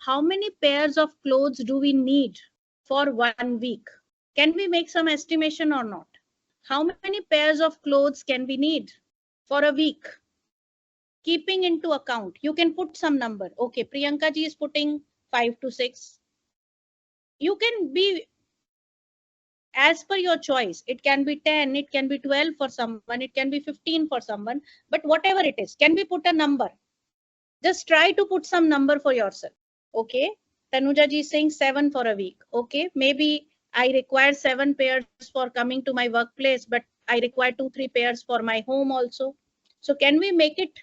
how many pairs of clothes do we need for 1 week? Can we make some estimation or not? How many pairs of clothes can we need for a week? Keeping into account, you can put some number. Okay, Priyanka ji is putting 5 to 6. You can be as per your choice. It can be 10, it can be 12 for someone, it can be 15 for someone, but whatever it is, can we put a number? Just try to put some number for yourself. Okay, Tanuja ji is saying 7 for a week. Okay, maybe I require 7 pairs for coming to my workplace, but I require 2-3 pairs for my home also. So can we make it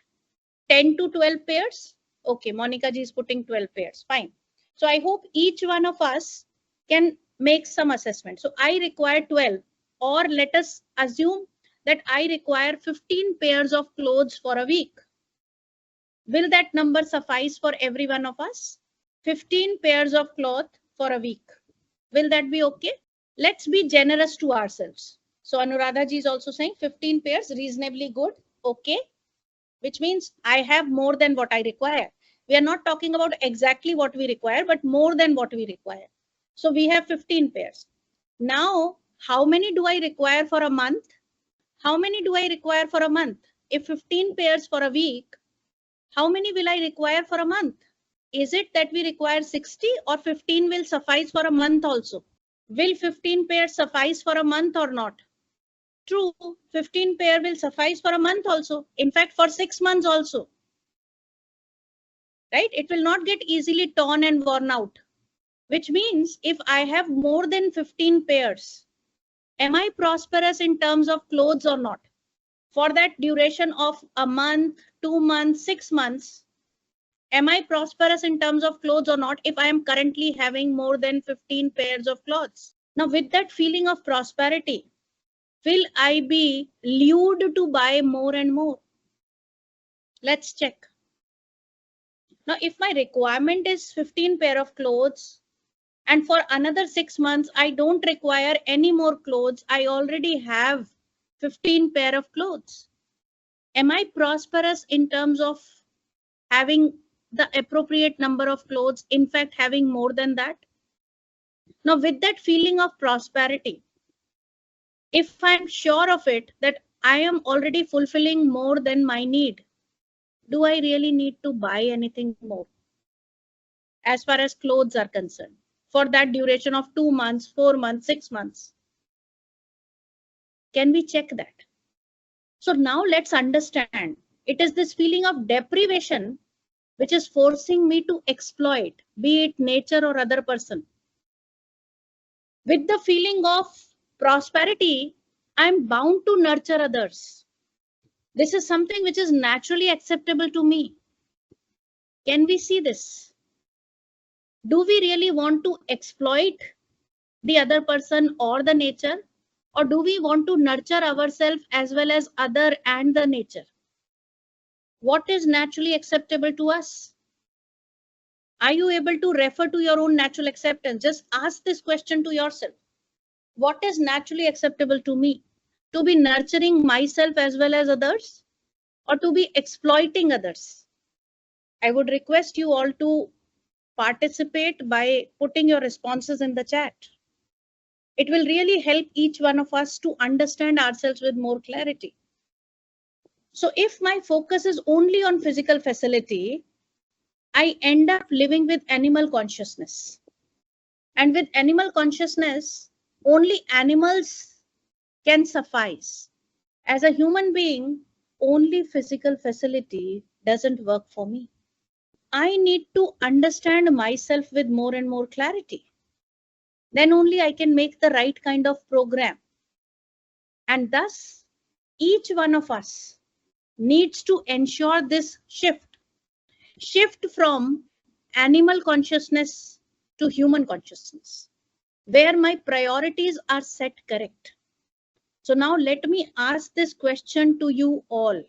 10 to 12 pairs? Okay, Monica ji is putting 12 pairs. Fine. So I hope each one of us can make some assessment. So I require 12, or let us assume that I require 15 pairs of clothes for a week. Will that number suffice for every one of us? 15 pairs of cloth for a week. Will that be okay? Let's be generous to ourselves. So Anuradha ji is also saying 15 pairs, reasonably good. Okay. Which means I have more than what I require. We are not talking about exactly what we require, but more than what we require. So we have 15 pairs. Now, how many do I require for a month? How many do I require for a month? If 15 pairs for a week, how many will I require for a month? Is it that we require 60, or 15 will suffice for a month also? Will 15 pairs suffice for a month or not? True, 15 pair will suffice for a month also. In fact, for 6 months also. Right? It will not get easily torn and worn out. Which means if I have more than 15 pairs, am I prosperous in terms of clothes or not? For that duration of a month, 2 months, 6 months, am I prosperous in terms of clothes or not if I am currently having more than 15 pairs of clothes? Now, with that feeling of prosperity, will I be lured to buy more and more? Let's check. Now, if my requirement is 15 pair of clothes, and for another 6 months, I don't require any more clothes, I already have 15 pair of clothes. Am I prosperous in terms of having the appropriate number of clothes, in fact, having more than that? Now, with that feeling of prosperity, if I'm sure of it, that I am already fulfilling more than my need, do I really need to buy anything more as far as clothes are concerned for that duration of 2 months, 4 months, 6 months? Can we check that? So now let's understand, it is this feeling of deprivation which is forcing me to exploit, be it nature or other person. With the feeling of prosperity, I'm bound to nurture others. This is something which is naturally acceptable to me. Can we see this? Do we really want to exploit the other person or the nature? Or do we want to nurture ourselves as well as other and the nature? What is naturally acceptable to us? Are you able to refer to your own natural acceptance? Just ask this question to yourself. What is naturally acceptable to me? To be nurturing myself as well as others, or to be exploiting others? I would request you all to participate by putting your responses in the chat. It will really help each one of us to understand ourselves with more clarity. So if my focus is only on physical facility, I end up living with animal consciousness. And with animal consciousness, only animals can suffice. As a human being, only physical facility doesn't work for me. I need to understand myself with more and more clarity. Then only I can make the right kind of program. And thus, each one of us needs to ensure this shift from animal consciousness to human consciousness, where my priorities are set correct. So now let me ask this question to you all.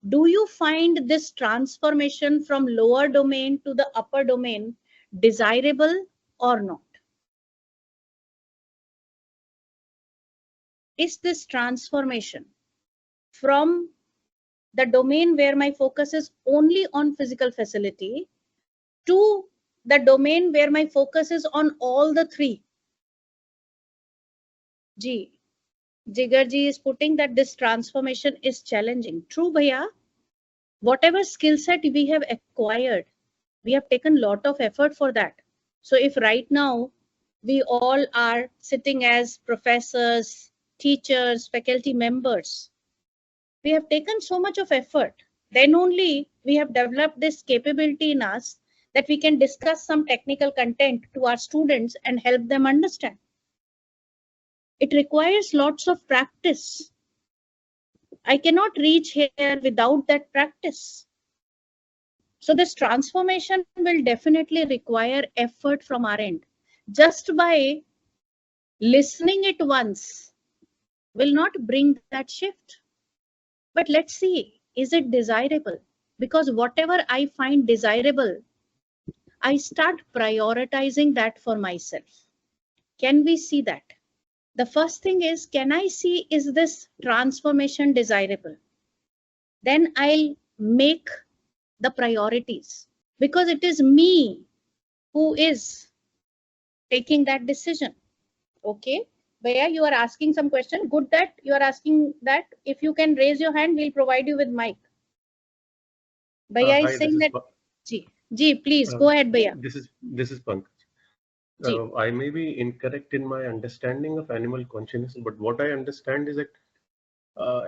Do you find this transformation from lower domain to the upper domain desirable or not? Is this transformation from the domain where my focus is only on physical facility to the domain where my focus is on all the three. Jigar ji is putting that this transformation is challenging. True, Bhaiya. Whatever skill set we have acquired, we have taken a lot of effort for that. So if right now we all are sitting as professors, teachers, faculty members, we have taken so much of effort. Then only we have developed this capability in us that we can discuss some technical content to our students and help them understand. It requires lots of practice. I cannot reach here without that practice. So this transformation will definitely require effort from our end. Just by listening it once will not bring that shift. But let's see, is it desirable? Because whatever I find desirable, I start prioritizing that for myself. Can we see that? The first thing is, can I see, is this transformation desirable? Then I'll make the priorities, because it is me who is taking that decision. Okay, Bhaiya, you are asking some question. Good that you are asking that. If you can raise your hand, we'll provide you with mic. Bhaiya is saying that. Ji, please go ahead, Bhaiya. This is Pankaj. I may be incorrect in my understanding of animal consciousness, but what I understand is that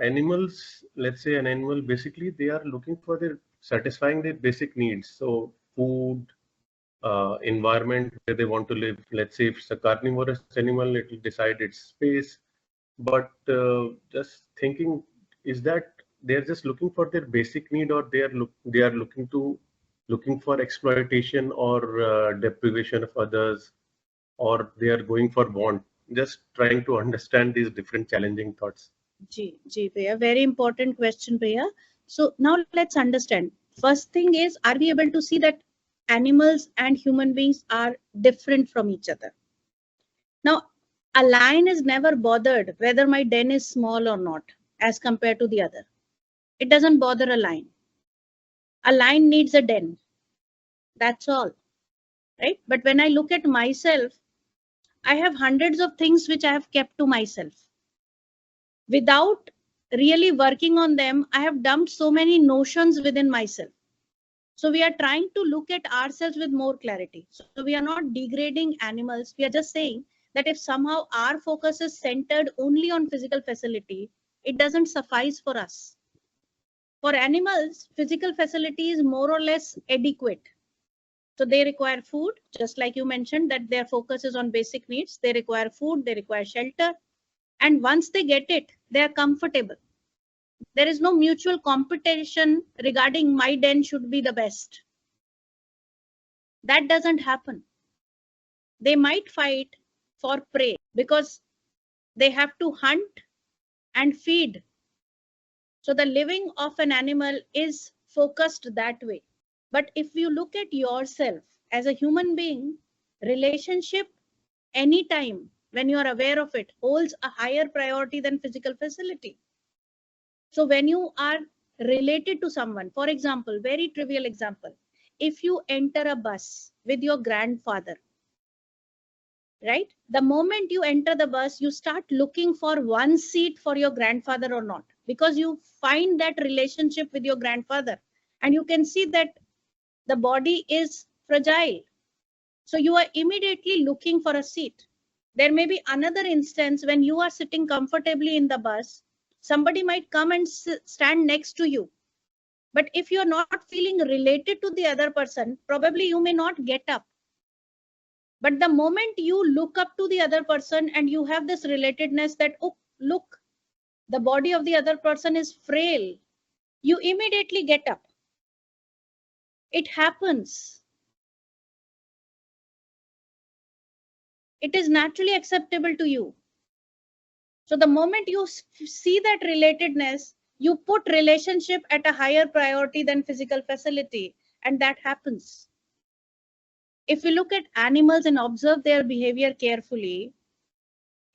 animals, let's say an animal, basically they are looking for satisfying their basic needs. So food, environment where they want to live. Let's say if it's a carnivorous animal, it will decide its space. But just thinking, is that they're just looking for their basic need, or they are looking for exploitation or deprivation of others, or they are going for want? Just trying to understand these different challenging thoughts. Ji, Bhaiya, very important question, Bhaiya. So now let's understand. First thing is, are we able to see that animals and human beings are different from each other? Now, a lion is never bothered whether my den is small or not as compared to the other. It doesn't bother a lion. A lion needs a den. That's all, right? But when I look at myself, I have hundreds of things which I have kept to myself. Without really working on them, I have dumped so many notions within myself. So we are trying to look at ourselves with more clarity. So we are not degrading animals. We are just saying that if somehow our focus is centered only on physical facility, it doesn't suffice for us. For animals, physical facility is more or less adequate. So they require food, just like you mentioned that their focus is on basic needs. They require food, they require shelter. And once they get it, they are comfortable. There is no mutual competition regarding my den should be the best. That doesn't happen. They might fight for prey because they have to hunt and feed. So the living of an animal is focused that way. But if you look at yourself as a human being, relationship anytime when you are aware of it holds a higher priority than physical facility. So when you are related to someone, for example, very trivial example, if you enter a bus with your grandfather, right? The moment you enter the bus, you start looking for one seat for your grandfather or not, because you find that relationship with your grandfather and you can see that the body is fragile. So you are immediately looking for a seat. There may be another instance when you are sitting comfortably in the bus, somebody might come and stand next to you. But if you are not feeling related to the other person, probably you may not get up. But the moment you look up to the other person and you have this relatedness that, oh, look, the body of the other person is frail, you immediately get up. It happens. It is naturally acceptable to you. So the moment you see that relatedness, you put relationship at a higher priority than physical facility, and that happens. If we look at animals and observe their behavior carefully,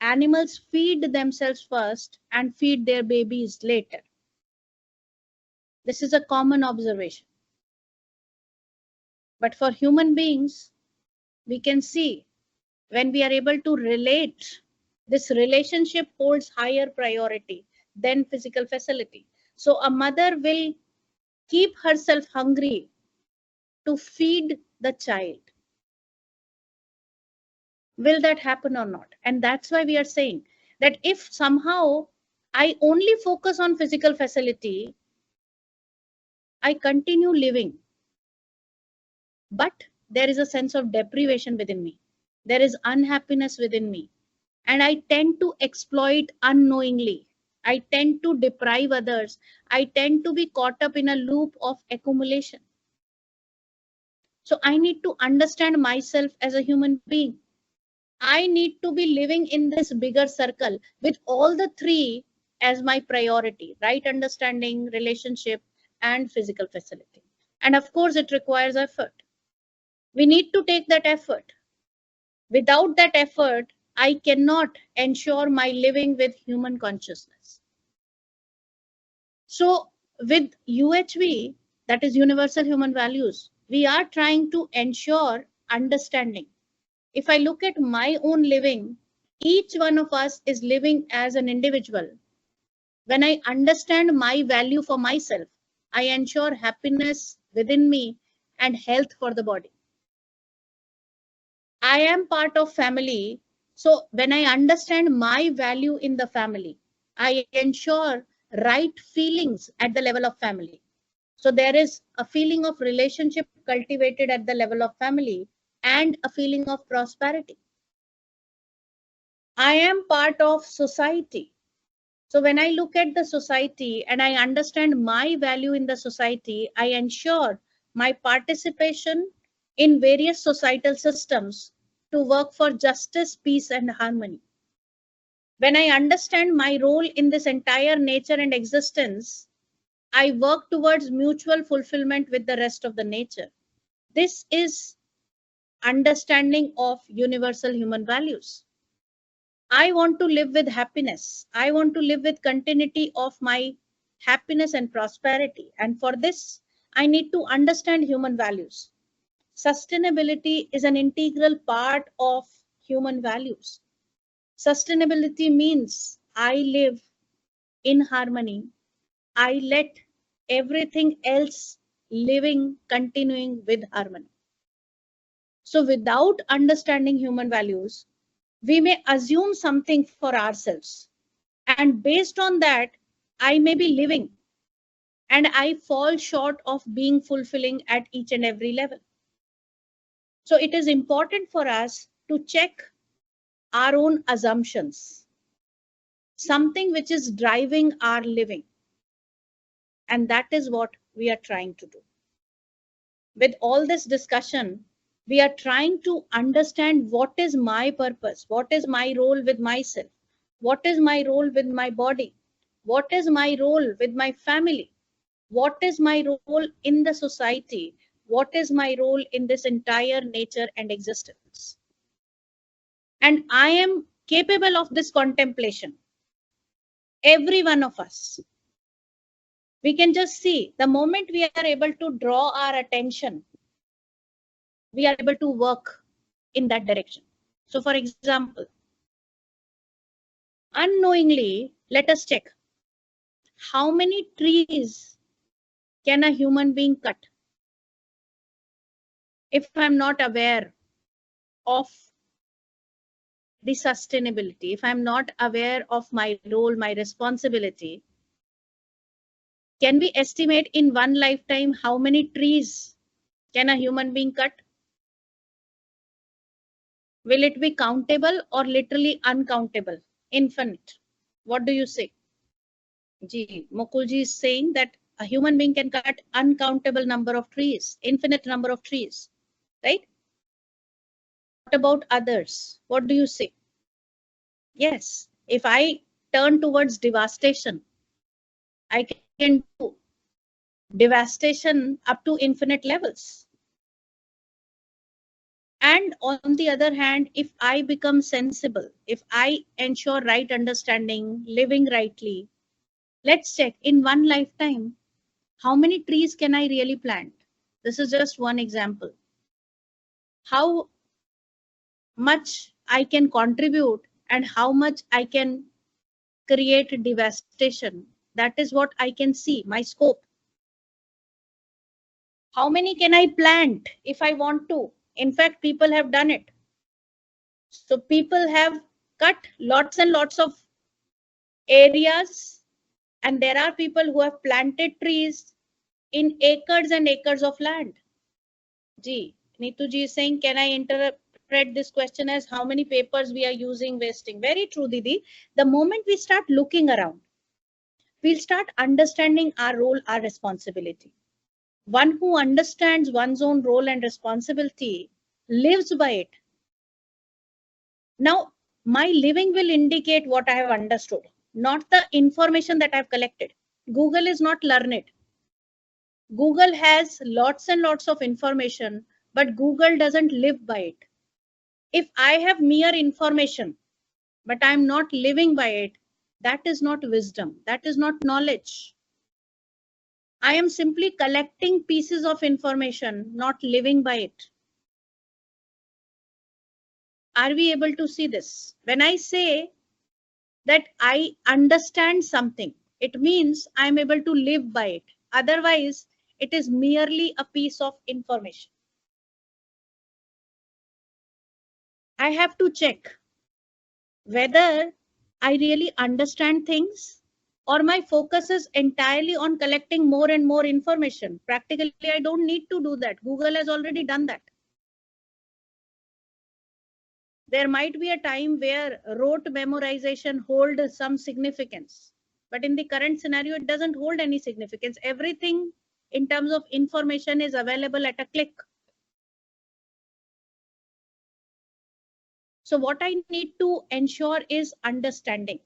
animals feed themselves first and feed their babies later. This is a common observation. But for human beings, we can see when we are able to relate, this relationship holds higher priority than physical facility. So a mother will keep herself hungry to feed the child. Will that happen or not? And that's why we are saying that if somehow I only focus on physical facility, I continue living, but there is a sense of deprivation within me. There is unhappiness within me. And I tend to exploit unknowingly. I tend to deprive others. I tend to be caught up in a loop of accumulation. So I need to understand myself as a human being. I need to be living in this bigger circle with all the three as my priority: right understanding, relationship, and physical facility. And of course, it requires effort. We need to take that effort. Without that effort, I cannot ensure my living with human consciousness. So with UHV, that is Universal Human Values, we are trying to ensure understanding. If I look at my own living, each one of us is living as an individual. When I understand my value for myself, I ensure happiness within me and health for the body. I am part of family. So when I understand my value in the family, I ensure right feelings at the level of family. So there is a feeling of relationship cultivated at the level of family and a feeling of prosperity. I am part of society. So when I look at the society and I understand my value in the society, I ensure my participation in various societal systems to work for justice, peace, and harmony. When I understand my role in this entire nature and existence, I work towards mutual fulfillment with the rest of the nature. This is understanding of universal human values. I want to live with happiness. I want to live with continuity of my happiness and prosperity. And for this, I need to understand human values. Sustainability is an integral part of human values. Sustainability means I live in harmony. I let everything else living continuing with harmony. So without understanding human values, we may assume something for ourselves. And based on that, I may be living and I fall short of being fulfilling at each and every level. So it is important for us to check our own assumptions, something which is driving our living. And that is what we are trying to do. With all this discussion, we are trying to understand what is my purpose, what is my role with myself, what is my role with my body, what is my role with my family, what is my role in the society, what is my role in this entire nature and existence. And I am capable of this contemplation. Every one of us. We can just see the moment we are able to draw our attention, we are able to work in that direction. So for example, unknowingly, let us check how many trees can a human being cut if I'm not aware of the sustainability, if I'm not aware of my role, my responsibility. Can we estimate in one lifetime how many trees can a human being cut? Will it be countable or literally uncountable? Infinite. What do you say? Ji, Mukulji is saying that a human being can cut uncountable number of trees, infinite number of trees, right? What about others? What do you say? Yes, if I turn towards devastation, I can do devastation up to infinite levels. And on the other hand, if I become sensible, if I ensure right understanding, living rightly, let's check in one lifetime, how many trees can I really plant? This is just one example. how much I can contribute and how much I can create devastation. That is what I can see, my scope. How many can I plant if I want to? In fact, people have done it. So people have cut lots and lots of areas, and there are people who have planted trees in acres and acres of land. Ji, Neetu ji is saying, can I interpret this question as how many papers we are using, wasting? Very true, Didi. The moment we start looking around, we'll start understanding our role, our responsibility. One who understands one's own role and responsibility lives by it. Now, my living will indicate what I have understood, not the information that I've collected. Google is not learned. Google has lots and lots of information, but Google doesn't live by it. If I have mere information, but I'm not living by it, that is not wisdom. That is not knowledge. I am simply collecting pieces of information, not living by it. Are we able to see this? When I say that I understand something, it means I'm able to live by it. Otherwise, it is merely a piece of information. I have to check whether I really understand things or my focus is entirely on collecting more and more information. Practically, I don't need to do that. Google has already done that. There might be a time where rote memorization holds some significance, but in the current scenario, it doesn't hold any significance. Everything in terms of information is available at a click. So what I need to ensure is understanding.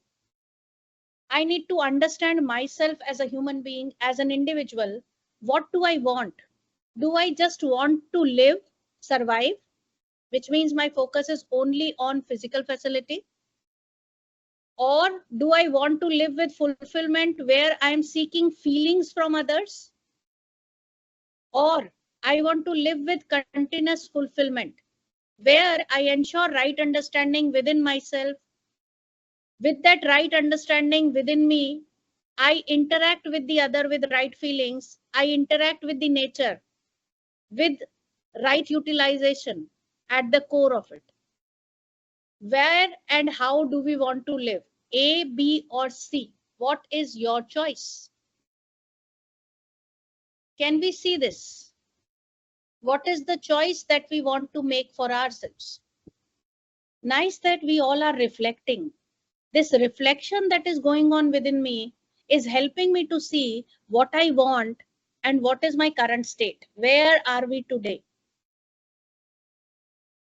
I need to understand myself as a human being, as an individual. What do I want? Do I just want to live, survive, which means my focus is only on physical facility? Or do I want to live with fulfillment where I am seeking feelings from others? Or I want to live with continuous fulfillment where I ensure right understanding within myself. With that right understanding within me, I interact with the other with right feelings. I interact with the nature with right utilization at the core of it. Where and how do we want to live? A, B, or C? What is your choice? Can we see this? What is the choice that we want to make for ourselves? Nice that we all are reflecting. This reflection that is going on within me is helping me to see what I want and what is my current state. Where are we today?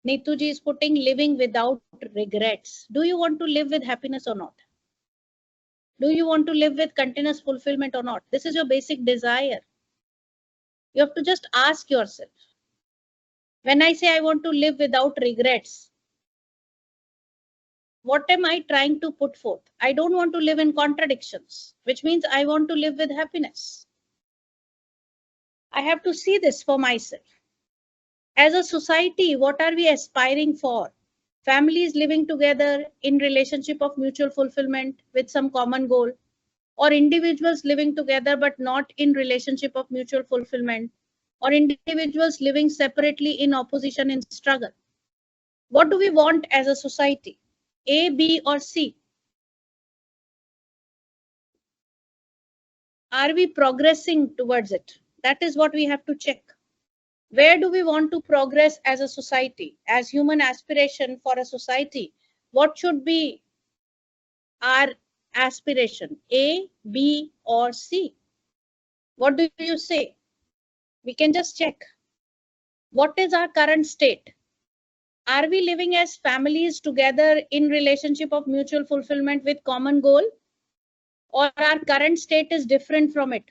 Neetuji is putting living without regrets. Do you want to live with happiness or not? Do you want to live with continuous fulfillment or not? This is your basic desire. You have to just ask yourself. When I say I want to live without regrets, what am I trying to put forth? I don't want to live in contradictions, which means I want to live with happiness. I have to see this for myself. As a society, what are we aspiring for? Families living together in relationship of mutual fulfillment with some common goal, or individuals living together but not in relationship of mutual fulfillment, or individuals living separately in opposition in struggle. What do we want as a society? A, B, or C? Are we progressing towards it? That is what we have to check. Where do we want to progress as a society, as human aspiration for a society? What should be our aspiration? A, B, or C? What do you say? We can just check. What is our current state? Are we living as families together in relationship of mutual fulfillment with common goal? Or our current state is different from it?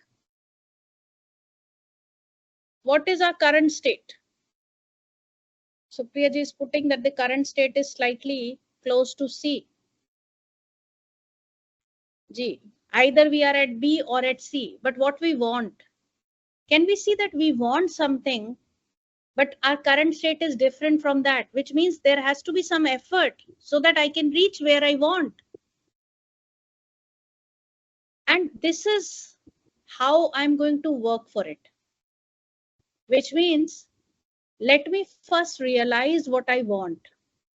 What is our current state? Supriya ji is putting that the current state is slightly close to C. G. Either we are at B or at C. But what we want? Can we see that we want something But our current state is different from that, which means there has to be some effort so that I can reach where I want. And this is how I'm going to work for it. Which means, let me first realize what I want,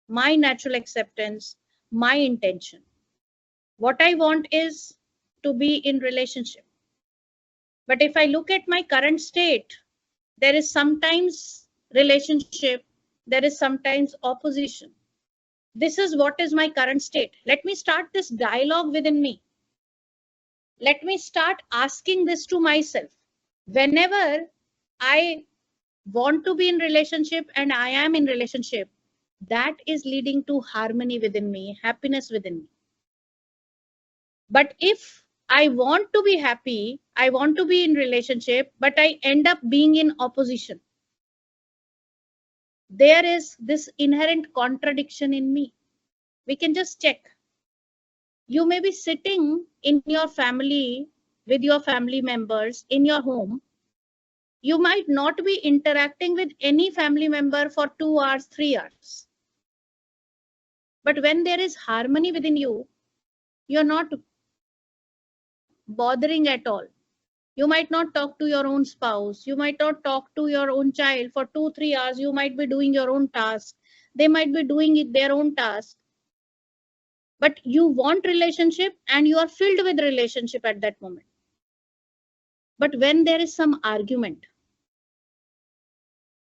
my natural acceptance, my intention. What I want is to be in relationship. But if I look at my current state, there is sometimes relationship, there is sometimes opposition. This is what is my current state. Let me start this dialogue within me. Let me start asking this to myself. Whenever I want to be in relationship and I am in relationship, that is leading to harmony within me, happiness within me. But if I want to be happy, I want to be in relationship, but I end up being in opposition, there is this inherent contradiction in me. We can just check. You may be sitting in your family with your family members in your home. You might not be interacting with any family member for 2 hours, 3 hours. But when there is harmony within you, you're not bothering at all. You might not talk to your own spouse. You might not talk to your own child for 2, 3 hours. You might be doing your own task. They might be doing their own task. But you want relationship and you are filled with relationship at that moment. But when there is some argument,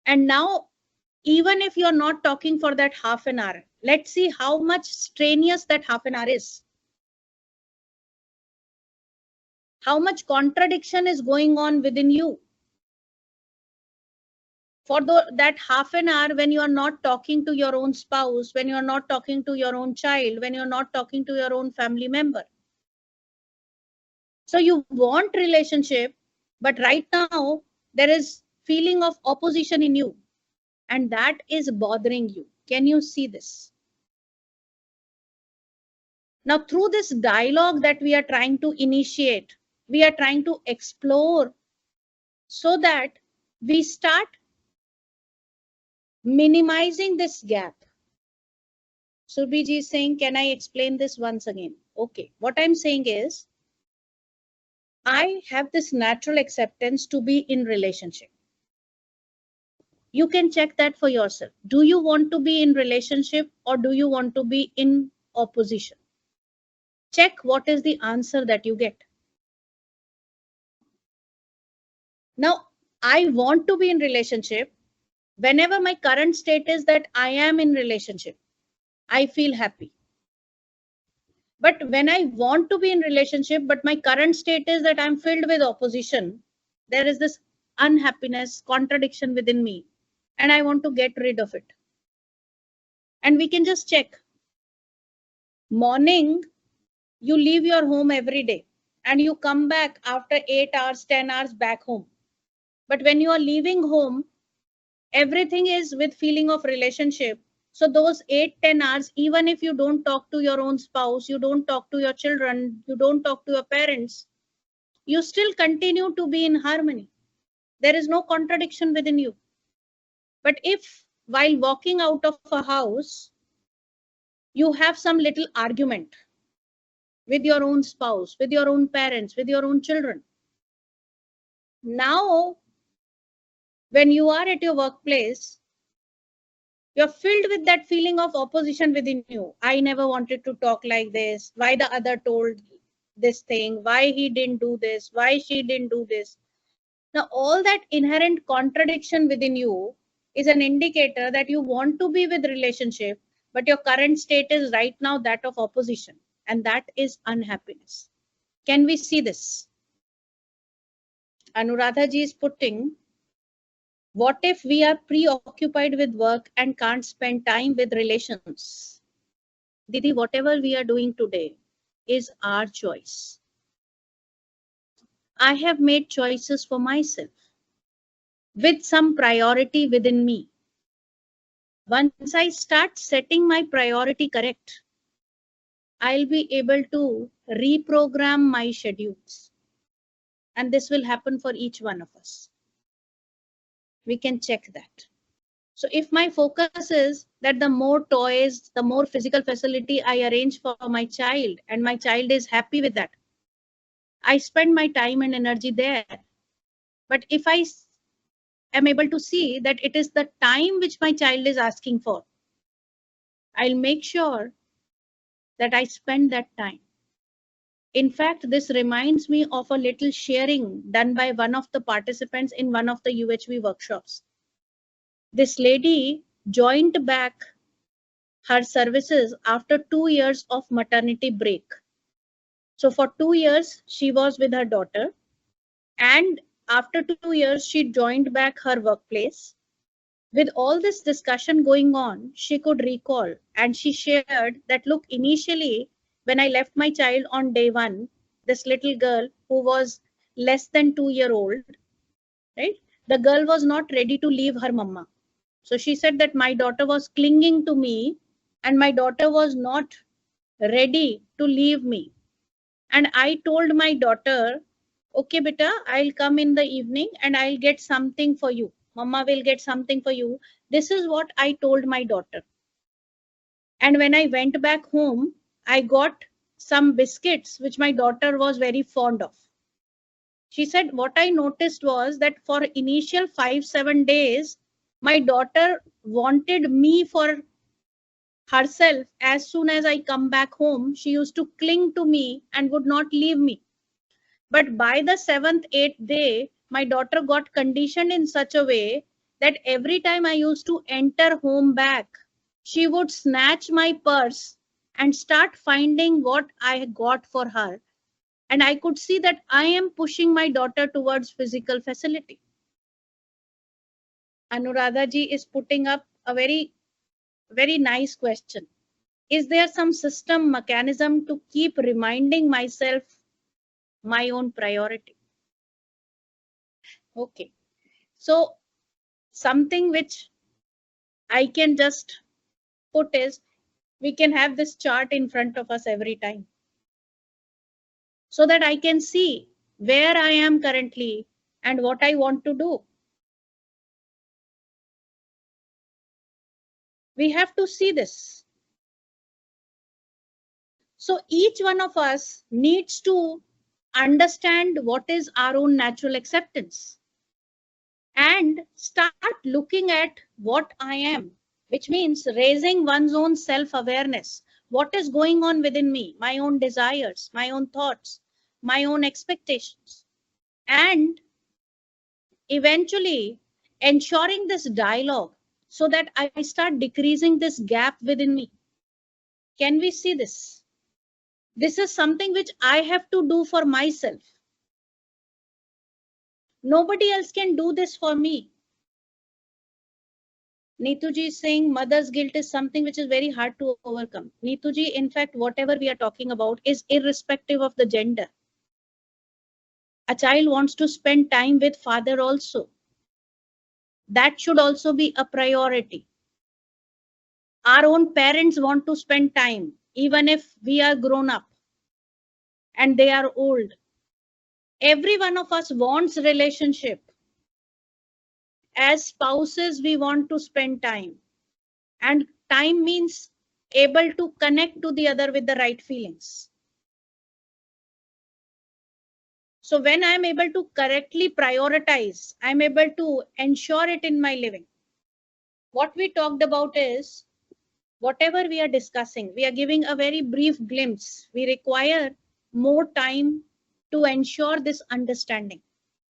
and now even if you're not talking for that half an hour, let's see how much strenuous that half an hour is. How much contradiction is going on within you. For that half an hour when you are not talking to your own spouse, when you are not talking to your own child, when you're not talking to your own family member. So you want relationship, but right now there is feeling of opposition in you, and that is bothering you. Can you see this? Now, through this dialogue that we are trying to initiate, we are trying to explore so that we start minimizing this gap. Surbhi is saying, can I explain this once again? Okay, what I'm saying is, I have this natural acceptance to be in relationship. You can check that for yourself. Do you want to be in relationship or do you want to be in opposition? Check what is the answer that you get. Now, I want to be in relationship. Whenever my current state is that I am in relationship, I feel happy. But when I want to be in relationship, but my current state is that I'm filled with opposition, there is this unhappiness, contradiction within me, and I want to get rid of it. And we can just check. Morning, you leave your home every day and you come back after 8 hours, 10 hours back home. But when you are leaving home, everything is with feeling of relationship. So those 8, 10 hours, even if you don't talk to your own spouse, you don't talk to your children, you don't talk to your parents, you still continue to be in harmony. There is no contradiction within you. But if while walking out of a house, you have some little argument with your own spouse, with your own parents, with your own children. Now, when you are at your workplace, you're filled with that feeling of opposition within you. I never wanted to talk like this. Why the other told this thing? Why he didn't do this? Why she didn't do this? Now, all that inherent contradiction within you is an indicator that you want to be with relationship, but your current state is right now that of opposition, and that is unhappiness. Can we see this? Anuradha ji is putting, what if we are preoccupied with work and can't spend time with relations? Didi, whatever we are doing today is our choice. I have made choices for myself with some priority within me. Once I start setting my priority correct, I'll be able to reprogram my schedules. And this will happen for each one of us. We can check that. So if my focus is that the more toys, the more physical facility I arrange for my child, and my child is happy with that, I spend my time and energy there. But if I am able to see that it is the time which my child is asking for, I'll make sure that I spend that time. In fact, this reminds me of a little sharing done by one of the participants in one of the UHV workshops. This lady joined back her services after 2 years of maternity break. So for 2 years, she was with her daughter. And after 2 years, she joined back her workplace. With all this discussion going on, she could recall, and she shared that, look, initially, when I left my child on day one, this little girl who was less than 2 years old, right? The girl was not ready to leave her mama. So she said that my daughter was clinging to me and my daughter was not ready to leave me. And I told my daughter, okay, beta, I'll come in the evening and I'll get something for you. Mama will get something for you. This is what I told my daughter. And when I went back home, I got some biscuits, which my daughter was very fond of. She said, what I noticed was that for initial 5-7 days, my daughter wanted me for herself. As soon as I come back home, she used to cling to me and would not leave me. But by the 7th, 8th day, my daughter got conditioned in such a way that every time I used to enter home back, she would snatch my purse and start finding what I got for her. And I could see that I am pushing my daughter towards physical facility. Anuradha ji is putting up a very, very nice question. Is there some system mechanism to keep reminding myself my own priority? Okay. So something which I can just put is, we can have this chart in front of us every time so that I can see where I am currently and what I want to do. We have to see this. So each one of us needs to understand what is our own natural acceptance and start looking at what I am, which means raising one's own self-awareness. What is going on within me, my own desires, my own thoughts, my own expectations, and eventually ensuring this dialogue so that I start decreasing this gap within me. Can we see this? This is something which I have to do for myself. Nobody else can do this for me. Neetuji is saying mother's guilt is something which is very hard to overcome. Neetuji, in fact, whatever we are talking about is irrespective of the gender. A child wants to spend time with father also. That should also be a priority. Our own parents want to spend time, even if we are grown up and they are old. Every one of us wants relationship. As spouses, we want to spend time. And time means able to connect to the other with the right feelings. So when I'm able to correctly prioritize, I'm able to ensure it in my living. What we talked about is, whatever we are discussing, we are giving a very brief glimpse. We require more time to ensure this understanding.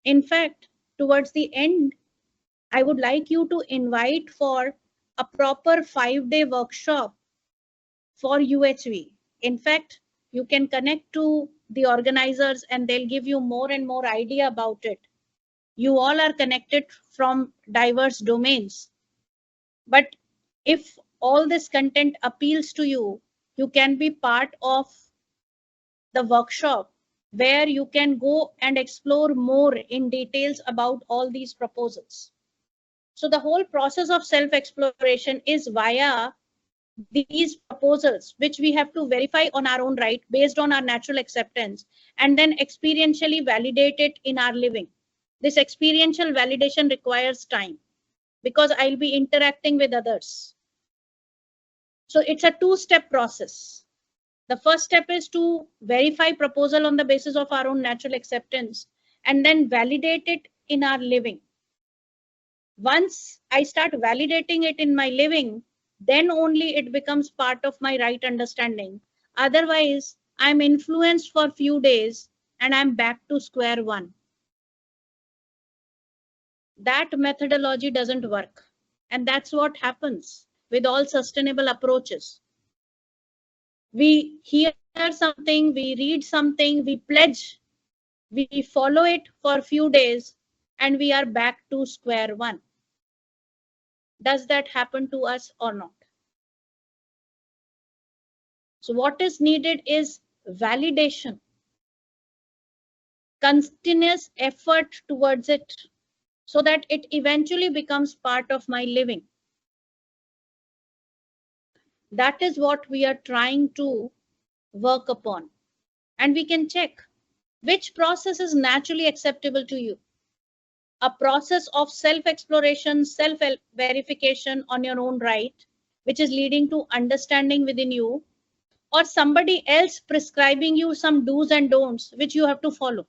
In fact, towards the end, I would like you to invite for a proper 5-day workshop for UHV. In fact, you can connect to the organizers and they'll give you more and more idea about it. You all are connected from diverse domains. But if all this content appeals to you, you can be part of the workshop where you can go and explore more in details about all these proposals. So the whole process of self-exploration is via these proposals, which we have to verify on our own right based on our natural acceptance, and then experientially validate it in our living. This experiential validation requires time, because I'll be interacting with others. So it's a two-step process. The first step is to verify proposal on the basis of our own natural acceptance and then validate it in our living. Once I start validating it in my living, then only it becomes part of my right understanding. Otherwise, I'm influenced for a few days and I'm back to square one. That methodology doesn't work. And that's what happens with all sustainable approaches. We hear something, we read something, we pledge, we follow it for a few days, and we are back to square one. Does that happen to us or not? So what is needed is validation, continuous effort towards it, so that it eventually becomes part of my living. That is what we are trying to work upon. And we can check which process is naturally acceptable to you. A process of self-exploration, self-verification on your own right, which is leading to understanding within you, or somebody else prescribing you some do's and don'ts, which you have to follow.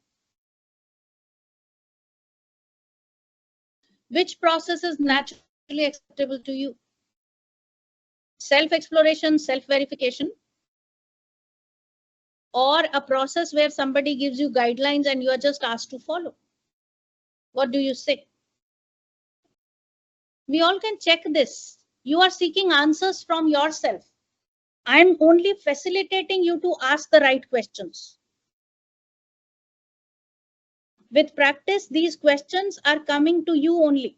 Which process is naturally acceptable to you? Self-exploration, self-verification, or a process where somebody gives you guidelines and you are just asked to follow? What do you say? We all can check this. You are seeking answers from yourself. I'm only facilitating you to ask the right questions. With practice, these questions are coming to you only.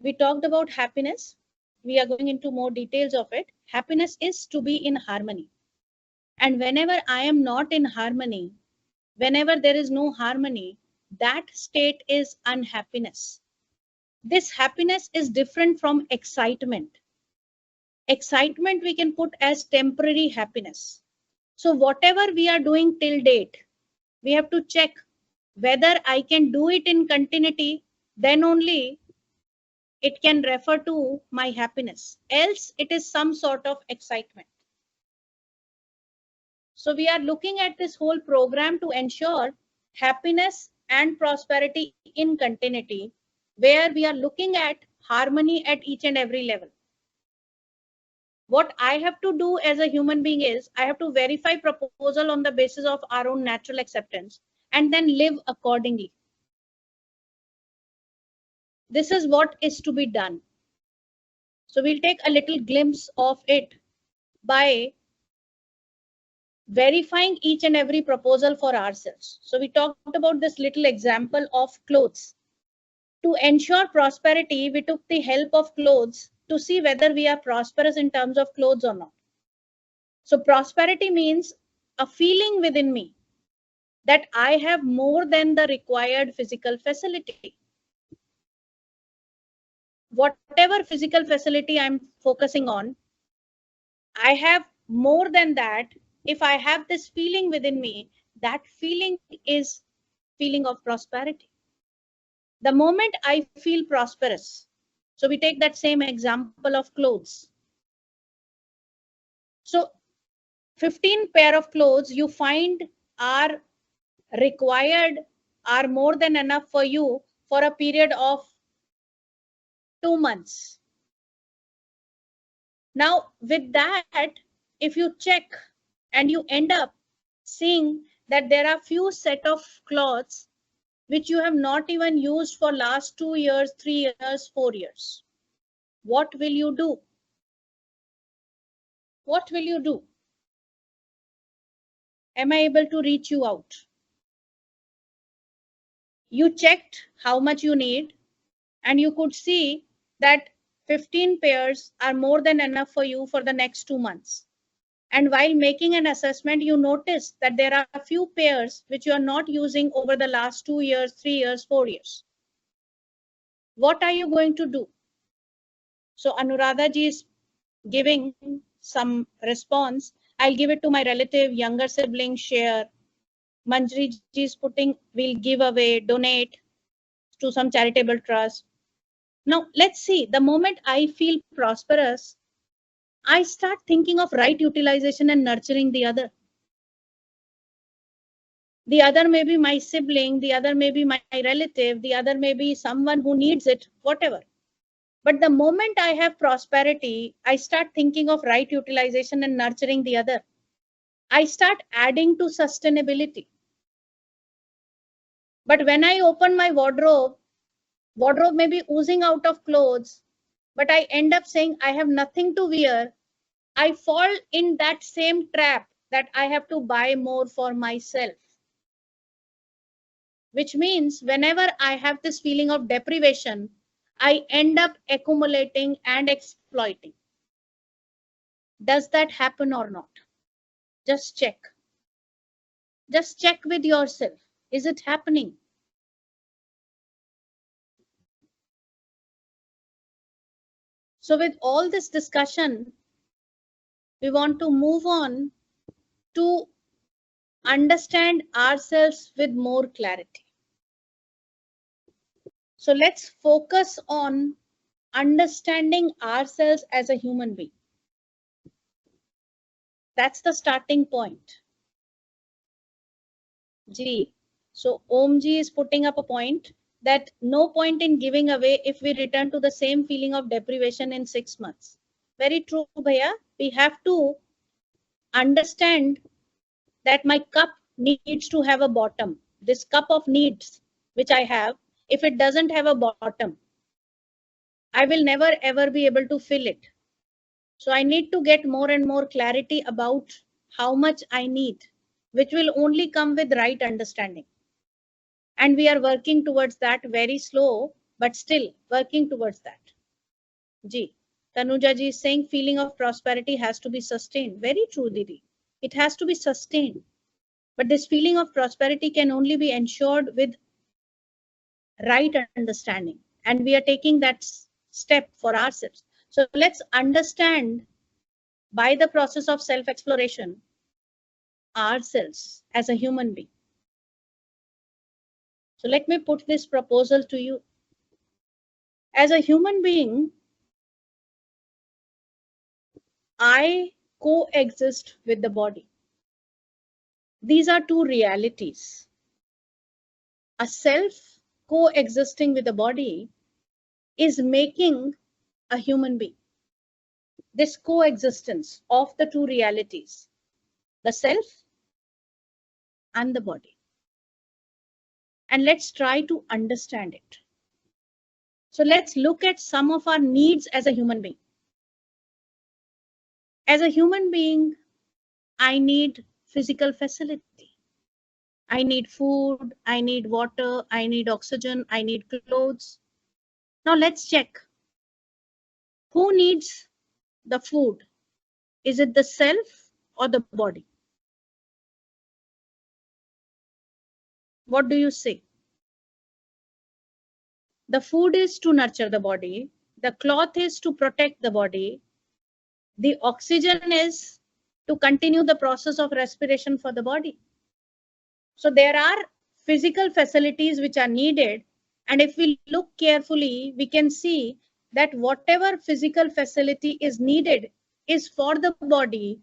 We talked about happiness. We are going into more details of it. Happiness is to be in harmony. And whenever I am not in harmony, whenever there is no harmony, that state is unhappiness. This happiness is different from excitement. Excitement we can put as temporary happiness. So whatever we are doing till date, we have to check whether I can do it in continuity, then only it can refer to my happiness. Else it is some sort of excitement. So we are looking at this whole program to ensure happiness and prosperity in continuity, where we are looking at harmony at each and every level. What I have to do as a human being is I have to verify proposal on the basis of our own natural acceptance and then live accordingly. This is what is to be done. So we'll take a little glimpse of it by verifying each and every proposal for ourselves. So we talked about this little example of clothes. To ensure prosperity, we took the help of clothes to see whether we are prosperous in terms of clothes or not. So prosperity means a feeling within me that I have more than the required physical facility. Whatever physical facility I'm focusing on, I have more than that. If I have this feeling within me, that feeling is feeling of prosperity. The moment I feel prosperous, so we take that same example of clothes. So 15 pair of clothes you find are required, are more than enough for you for a period of 2 months. Now with that, if you check and you end up seeing that there are few set of clothes which you have not even used for last 2 years, 3 years, 4 years. What will you do? What will you do? Am I able to reach you out? You checked how much you need and you could see that 15 pairs are more than enough for you for the next 2 months. And while making an assessment, you notice that there are a few pairs which you are not using over the last 2 years, 3 years, 4 years. What are you going to do? So Anuradha ji is giving some response. I'll give it to my relative, younger sibling, share. Manjri ji is putting, we'll give away, donate. to some charitable trust. Now, let's see, the moment I feel prosperous, I start thinking of right utilization and nurturing the other. The other may be my sibling, the other may be my relative, the other may be someone who needs it, whatever. But the moment I have prosperity, I start thinking of right utilization and nurturing the other. I start adding to sustainability. But when I open my wardrobe may be oozing out of clothes, but I end up saying I have nothing to wear. I fall in that same trap that I have to buy more for myself. Which means whenever I have this feeling of deprivation, I end up accumulating and exploiting. Does that happen or not? Just check. Just check with yourself. Is it happening? So with all this discussion, we want to move on to understand ourselves with more clarity. So let's focus on understanding ourselves as a human being. That's the starting point. G. So Om Ji is putting up a point that no point in giving away if we return to the same feeling of deprivation in 6 months. Very true, Bhaiya. We have to understand that my cup needs to have a bottom. This cup of needs, which I have, if it doesn't have a bottom, I will never ever be able to fill it. So I need to get more and more clarity about how much I need, which will only come with right understanding. And we are working towards that, very slow, but still working towards that. G. Tanuja ji is saying feeling of prosperity has to be sustained. Very true, Didi. It has to be sustained. But this feeling of prosperity can only be ensured with right understanding. And we are taking that step for ourselves. So let's understand by the process of self-exploration ourselves as a human being. So let me put this proposal to you. As a human being, I coexist with the body. These are two realities. A self coexisting with the body is making a human being. This coexistence of the two realities, the self and the body. And let's try to understand it. So let's look at some of our needs as a human being. As a human being, I need physical facility. I need food, I need water, I need oxygen, I need clothes. Now let's check. Who needs the food? Is it the self or the body? What do you say? The food is to nurture the body. The cloth is to protect the body. The oxygen is to continue the process of respiration for the body. So there are physical facilities which are needed. And if we look carefully, we can see that whatever physical facility is needed is for the body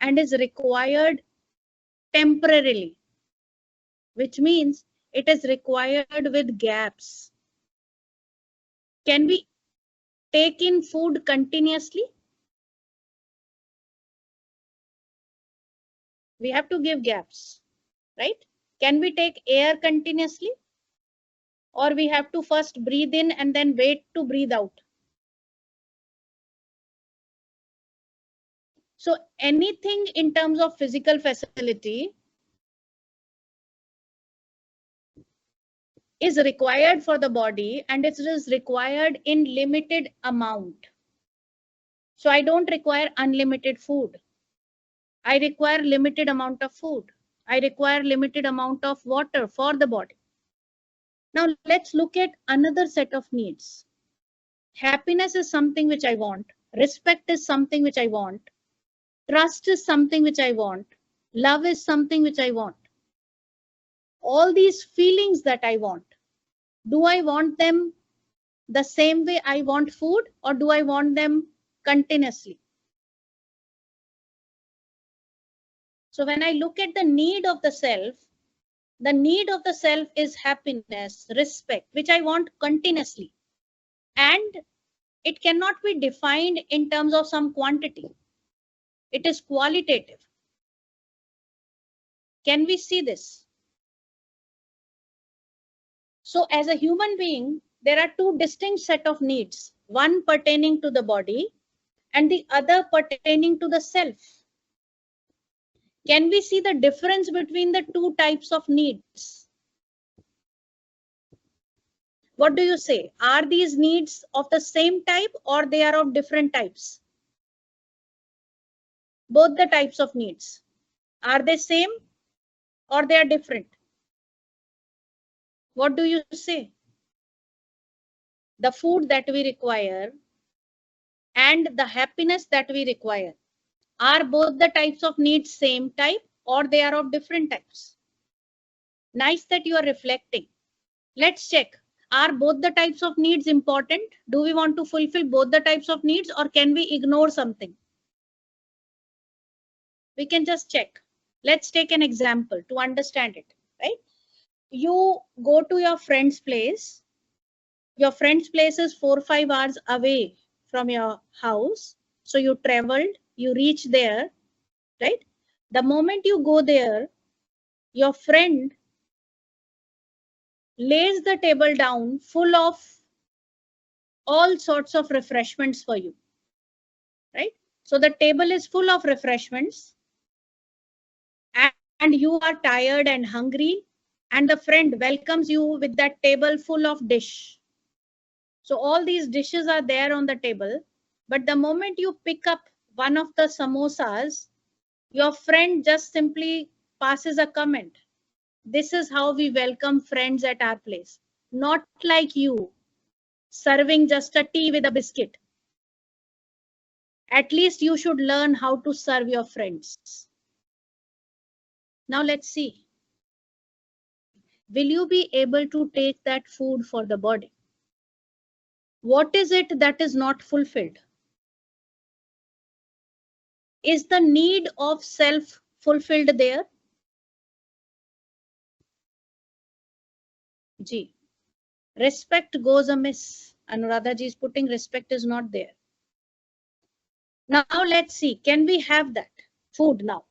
and is required temporarily, which means it is required with gaps. Can we take in food continuously? We have to give gaps, right? Can we take air continuously? Or we have to first breathe in and then wait to breathe out? So anything in terms of physical facility is required for the body and it is required in limited amount. So I don't require unlimited food. I require limited amount of food. I require limited amount of water for the body. Now let's look at another set of needs. Happiness is something which I want. Respect is something which I want. Trust is something which I want. Love is something which I want. All these feelings that I want. Do I want them the same way I want food, or do I want them continuously? So when I look at the need of the self is happiness, respect, which I want continuously. And it cannot be defined in terms of some quantity. It is qualitative. Can we see this? So as a human being, there are two distinct set of needs, one pertaining to the body and the other pertaining to the self. Can we see the difference between the two types of needs? What do you say? Are these needs of the same type or they are of different types? Both the types of needs. Are they same or they are different? What do you say? The food that we require and the happiness that we require, are both the types of needs same type or they are of different types? Nice that you are reflecting. Let's check. Are both the types of needs important? Do we want to fulfill both the types of needs, or can we ignore something? We can just check. Let's take an example to understand it, right? You go to your friend's place. Your friend's place is 4 or 5 hours away from your house. So you traveled, you reach there, right? The moment you go there, your friend lays the table down full of all sorts of refreshments for you, right? So the table is full of refreshments and you are tired and hungry, and the friend welcomes you with that table full of dish. So all these dishes are there on the table, but the moment you pick up one of the samosas, your friend just simply passes a comment. This is how we welcome friends at our place. Not like you, serving just a tea with a biscuit. At least you should learn how to serve your friends. Now let's see. Will you be able to take that food for the body? What is it that is not fulfilled? Is the need of self fulfilled there? G. Respect goes amiss. Anuradha ji is putting respect is not there. Now let's see. Can we have that food now?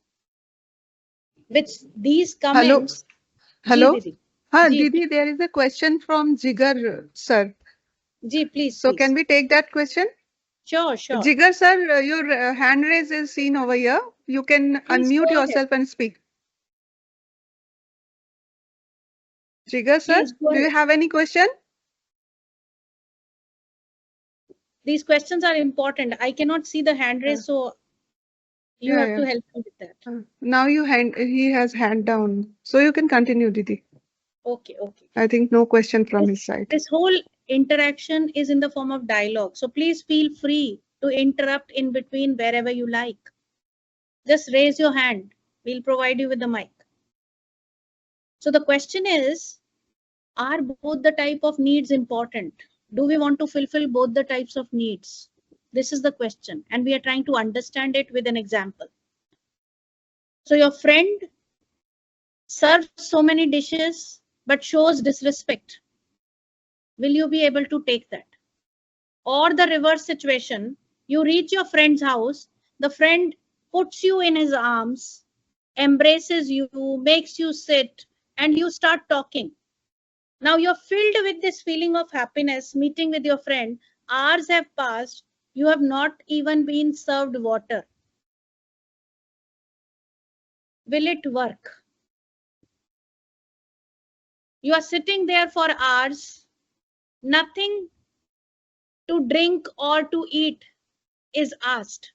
With these comments. Hello. Ji, Didi. Haan, Ji, Didi, there is a question from Jigar, sir. Ji, please. So please. can we take that question? Sure, sure. Jigar, sir, your hand raise is seen over here. You can Please unmute go yourself and speak. Jigar, sir, Please go do you ahead. have any question? These questions are important. I cannot see the hand raise, so you have to help me with that. Now he has hand down. So you can continue, Didi. Okay, okay. I think no question from his side. This whole interaction is in the form of dialogue. So please feel free to interrupt in between wherever you like. Just raise your hand. We'll provide you with the mic. So the question is, are both the type of needs important? Do we want to fulfill both the types of needs? This is the question. And we are trying to understand it with an example. So your friend serves so many dishes, but shows disrespect. Will you be able to take that? Or the reverse situation, you reach your friend's house, the friend puts you in his arms, embraces you, makes you sit, and you start talking. Now you're filled with this feeling of happiness, meeting with your friend. Hours have passed. You have not even been served water. Will it work? You are sitting there for hours. Nothing to drink or to eat is asked.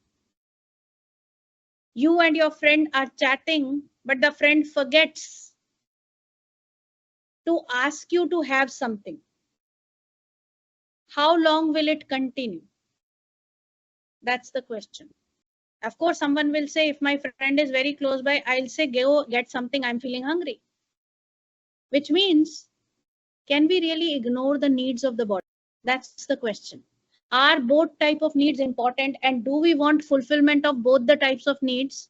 You and your friend are chatting, but the friend forgets to ask you to have something. How long will it continue? That's the question. Of course, someone will say, if my friend is very close by, I'll say, go get something, I'm feeling hungry. Which means Can we really ignore the needs of the body? That's the question. Are both type of needs important, and do we want fulfillment of both the types of needs?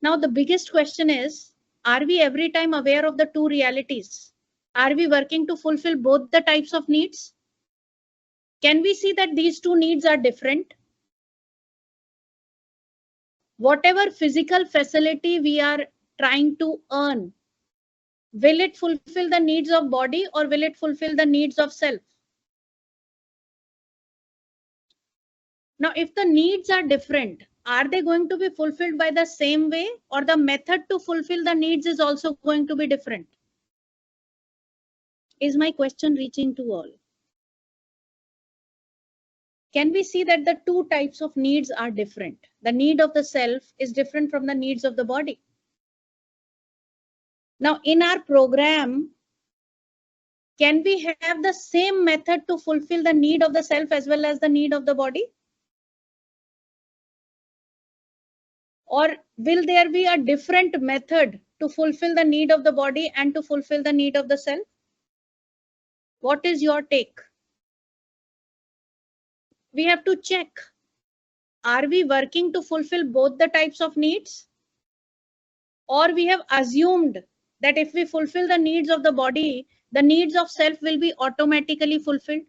Now, the biggest question is, are we every time aware of the two realities? Are we working to fulfill both the types of needs? Can we see that these two needs are different? Whatever physical facility we are trying to earn, will it fulfill the needs of body or will it fulfill the needs of self? Now, if the needs are different, are they going to be fulfilled by the same way, or the method to fulfill the needs is also going to be different? Is my question reaching to all? Can we see that the two types of needs are different? The need of the self is different from the needs of the body. Now, in our program, can we have the same method to fulfill the need of the self as well as the need of the body? Or will there be a different method to fulfill the need of the body and to fulfill the need of the self? What is your take? We have to check. Are we working to fulfill both the types of needs? Or we have assumed that if we fulfill the needs of the body, the needs of self will be automatically fulfilled?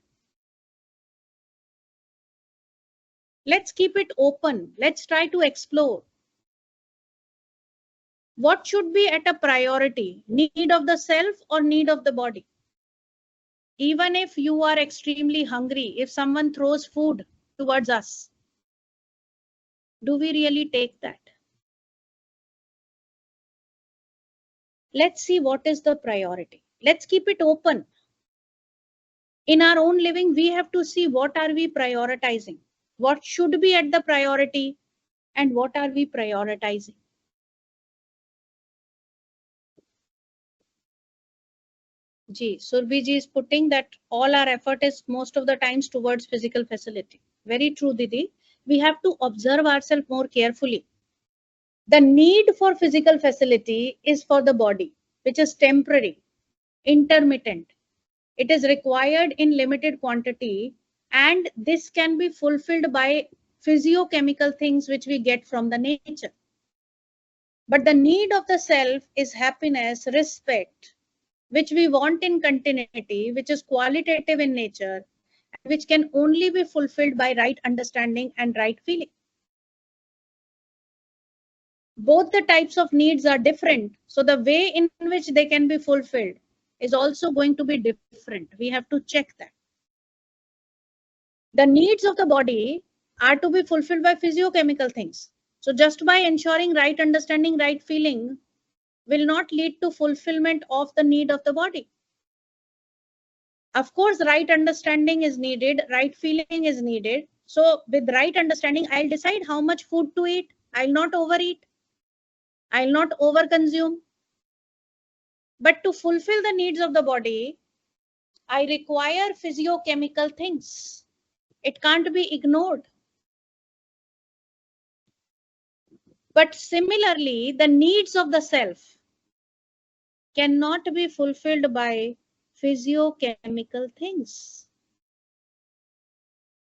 Let's keep it open. Let's try to explore. What should be at a priority? Need of the self or need of the body? Even if you are extremely hungry, if someone throws food towards us, do we really take that? Let's see what is the priority. Let's keep it open. In our own living, we have to see what are we prioritizing, what should be at the priority, and what are we prioritizing. Surbhi ji is putting that all our effort is most of the times towards physical facility. Very true, Didi. We have to observe ourselves more carefully. The need for physical facility is for the body, which is temporary, intermittent. It is required in limited quantity, and this can be fulfilled by physiochemical things which we get from the nature. But the need of the self is happiness, respect, which we want in continuity, which is qualitative in nature, which can only be fulfilled by right understanding and right feeling. Both the types of needs are different, so the way in which they can be fulfilled is also going to be different. We have to check that. The needs of the body are to be fulfilled by physiochemical things. So just by ensuring right understanding, right feeling will not lead to fulfillment of the need of the body. Of course, right understanding is needed, right feeling is needed. So with right understanding, I'll decide how much food to eat. I'll not overeat. I'll not overconsume. But to fulfill the needs of the body, I require physiochemical things. It can't be ignored. But similarly, the needs of the self cannot be fulfilled by physiochemical things.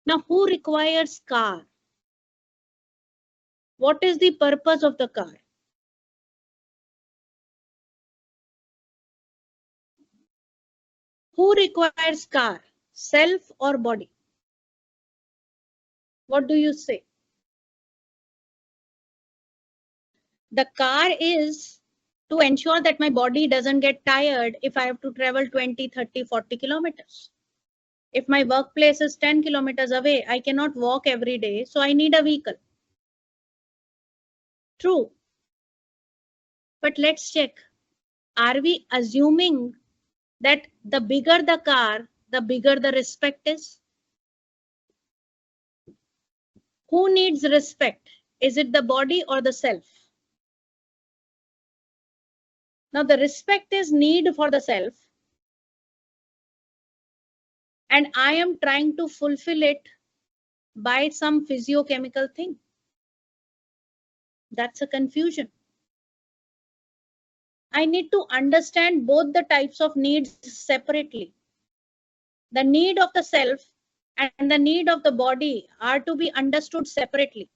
Now, who requires car? What is the purpose of the car? Who requires car? Self or body? What do you say? The car is to ensure that my body doesn't get tired if I have to travel 20, 30, 40 kilometers. If my workplace is 10 kilometers away, I cannot walk every day, so I need a vehicle. True. But let's check. Are we assuming that the bigger the car, the bigger the respect is? Who needs respect? Is it the body or the self? Now, the respect is need for the self, and I am trying to fulfill it by some physiochemical thing. That's a confusion. I need to understand both the types of needs separately. The need of the self and the need of the body are to be understood separately.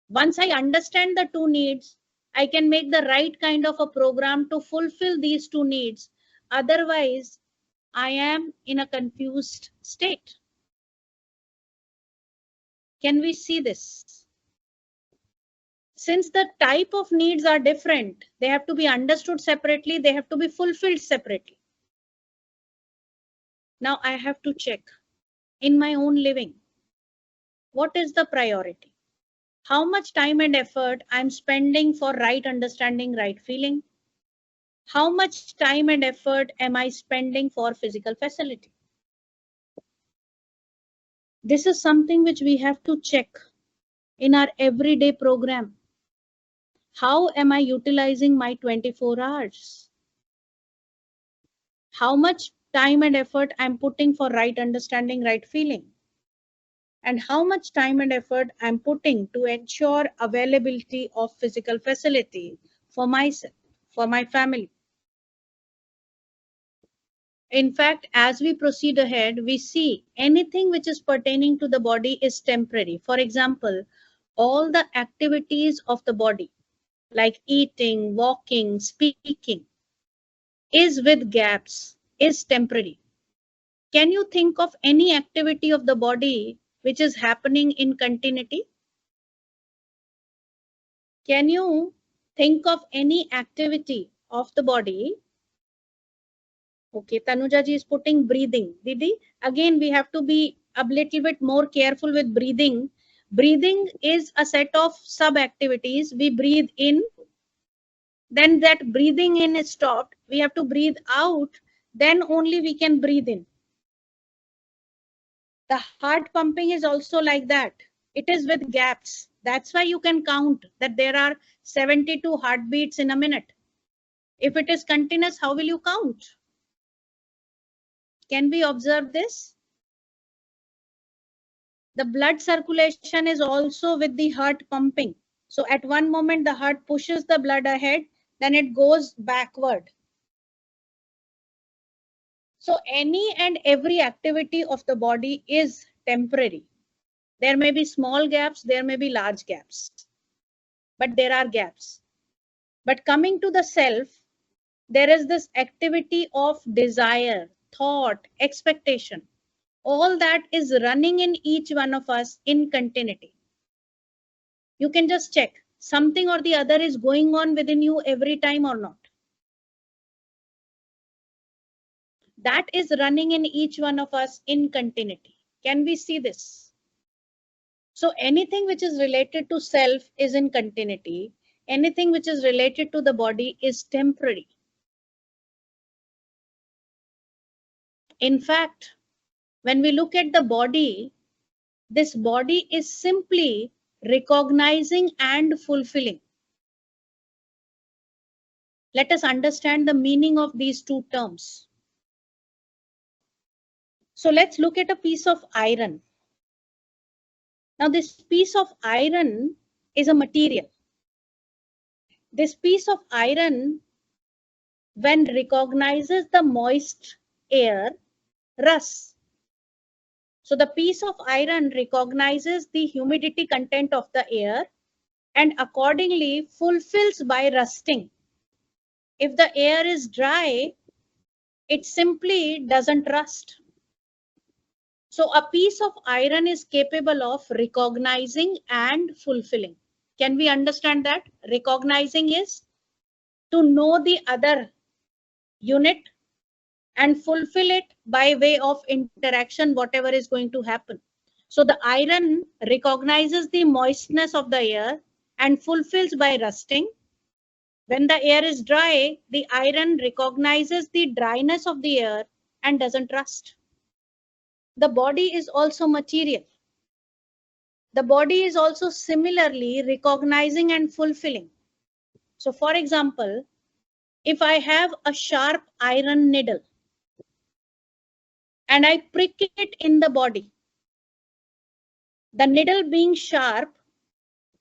Once I understand the two needs, I can make the right kind of a program to fulfill these two needs. Otherwise, I am in a confused state. Can we see this? Since the type of needs are different, they have to be understood separately, they have to be fulfilled separately. Now I have to check in my own living, what is the priority? How much time and effort I'm spending for right understanding, right feeling? How much time and effort am I spending for physical facility? This is something which we have to check in our everyday program. How am I utilizing my 24 hours? How much time and effort I'm putting for right understanding, right feeling? And how much time and effort I'm putting to ensure availability of physical facility for myself, for my family. In fact, as we proceed ahead, we see anything which is pertaining to the body is temporary. For example, all the activities of the body, like eating, walking, speaking, is with gaps, is temporary. Can you think of any activity of the body which is happening in continuity? Can you think of any activity of the body? Okay, Tanuja ji is putting breathing. Didi, again, we have to be a little bit more careful with breathing. Breathing is a set of sub activities. We breathe in, then that breathing in is stopped. We have to breathe out, then only we can breathe in. The heart pumping is also like that. It is with gaps. That's why you can count that there are 72 heartbeats in a minute. If it is continuous, how will you count? Can we observe this? The blood circulation is also with the heart pumping. So at one moment, the heart pushes the blood ahead, then it goes backward. So any and every activity of the body is temporary. There may be small gaps, there may be large gaps, but there are gaps. But coming to the self, there is this activity of desire, thought, expectation. All that is running in each one of us in continuity. You can just check something or the other is going on within you every time or not. That is running in each one of us in continuity. Can we see this? So anything which is related to self is in continuity. Anything which is related to the body is temporary. In fact, when we look at the body, this body is simply recognizing and fulfilling. Let us understand the meaning of these two terms. So let's look at a piece of iron. Now this piece of iron is a material. This piece of iron, when recognizes the moist air, rusts. So the piece of iron recognizes the humidity content of the air and accordingly fulfills by rusting. If the air is dry, it simply doesn't rust. So a piece of iron is capable of recognizing and fulfilling. Can we understand that? Recognizing is to know the other unit and fulfill it by way of interaction, whatever is going to happen. So the iron recognizes the moistness of the air and fulfills by rusting. When the air is dry, the iron recognizes the dryness of the air and doesn't rust. The body is also material. The body is also similarly recognizing and fulfilling. So for example, if I have a sharp iron needle and I prick it in the body, the needle being sharp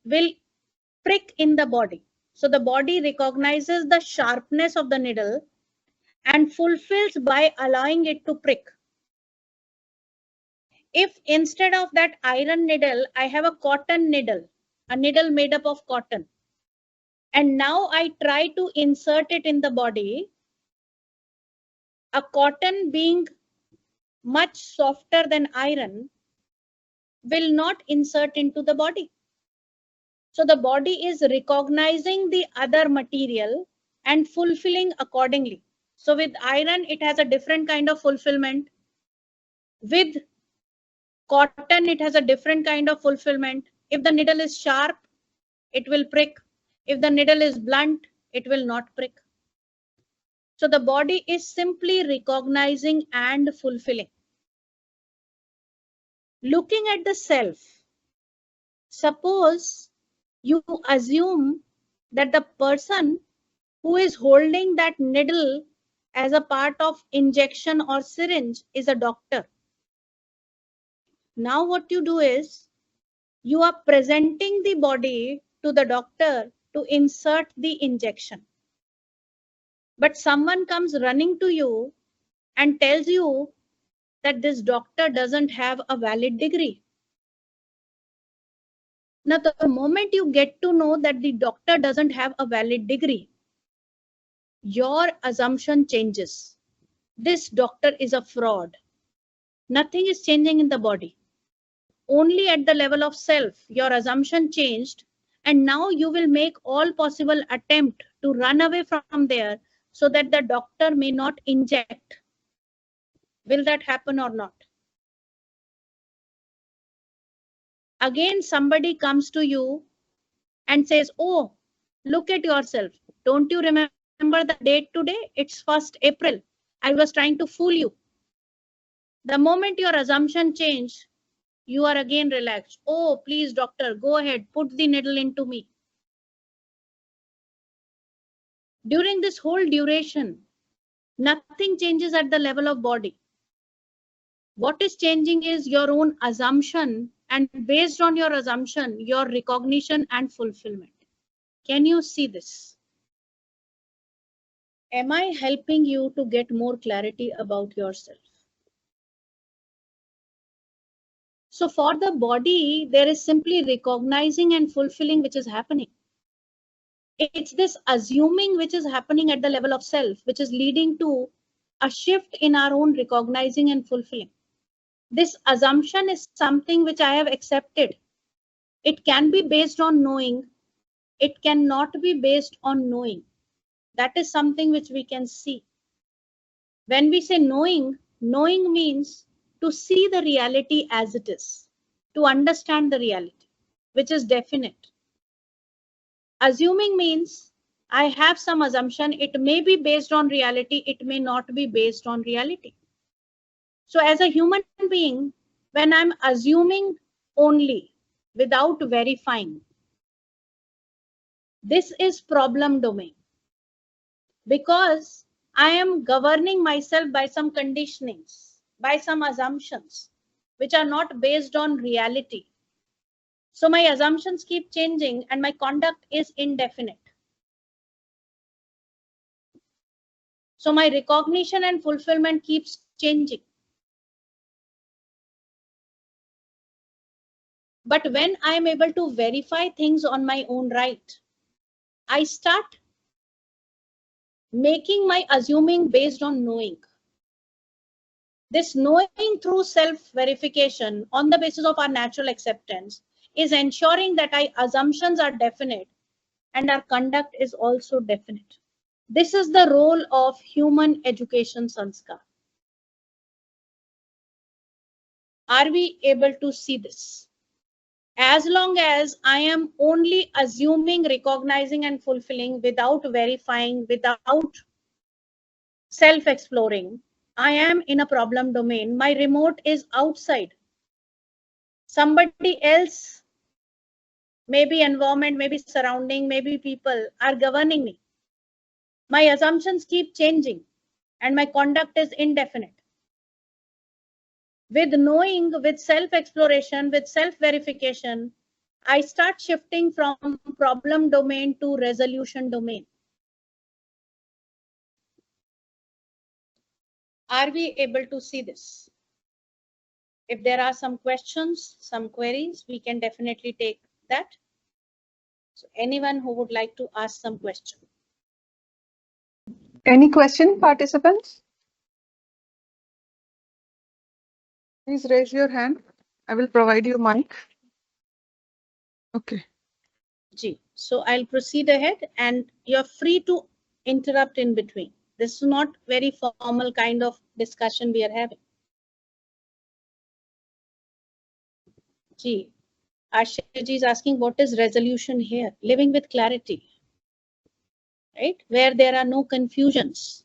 will prick in the body. So the body recognizes the sharpness of the needle and fulfills by allowing it to prick. If instead of that iron needle, I have a cotton needle, a needle made up of cotton, and now I try to insert it in the body, a cotton being much softer than iron will not insert into the body. So the body is recognizing the other material and fulfilling accordingly. So with iron, it has a different kind of fulfillment. With cotton, it has a different kind of fulfillment. If the needle is sharp, it will prick. If the needle is blunt, it will not prick. So the body is simply recognizing and fulfilling. Looking at the self, suppose you assume that the person who is holding that needle as a part of injection or syringe is a doctor. Now what you do is you are presenting the body to the doctor to insert the injection. But someone comes running to you and tells you that this doctor doesn't have a valid degree. Now, the moment you get to know that the doctor doesn't have a valid degree, your assumption changes. This doctor is a fraud. Nothing is changing in the body. Only at the level of self, your assumption changed, and now you will make all possible attempt to run away from there so that the doctor may not inject. Will that happen or not? Again, somebody comes to you and says, oh, look at yourself. Don't you remember the date today? It's 1st April. I was trying to fool you. The moment your assumption changed, you are again relaxed. Oh, please, doctor, go ahead, put the needle into me. During this whole duration, nothing changes at the level of body. What is changing is your own assumption, and based on your assumption, your recognition and fulfillment. Can you see this? Am I helping you to get more clarity about yourself? So for the body, there is simply recognizing and fulfilling which is happening. It's this assuming which is happening at the level of self, which is leading to a shift in our own recognizing and fulfilling. This assumption is something which I have accepted. It can be based on knowing. It cannot be based on knowing. That is something which we can see. When we say knowing, knowing means to see the reality as it is, to understand the reality, which is definite. Assuming means I have some assumption. It may be based on reality. It may not be based on reality. So as a human being, when I'm assuming only without verifying, this is problem domain, because I am governing myself by some conditionings, by some assumptions, which are not based on reality. So my assumptions keep changing and my conduct is indefinite. So my recognition and fulfillment keeps changing. But when I am able to verify things on my own right, I start making my assuming based on knowing. This knowing through self-verification on the basis of our natural acceptance is ensuring that our assumptions are definite and our conduct is also definite. This is the role of human education sanskar. Are we able to see this? As long as I am only assuming, recognizing, and fulfilling without verifying, without self-exploring, I am in a problem domain. My remote is outside. Somebody else, maybe environment, maybe surrounding, maybe people are governing me. My assumptions keep changing and my conduct is indefinite. With knowing, with self-exploration, with self-verification, I start shifting from problem domain to resolution domain. Are we able to see this? If there are some questions, some queries, we can definitely take that. So anyone who would like to ask some question. Any question, participants? Please raise your hand. I will provide you mic. Okay. Ji. So I'll proceed ahead and you're free to interrupt in between. This is not very formal kind of discussion we are having. Ji. Ashya ji is asking what is resolution here? Living with clarity, right? Where there are no confusions.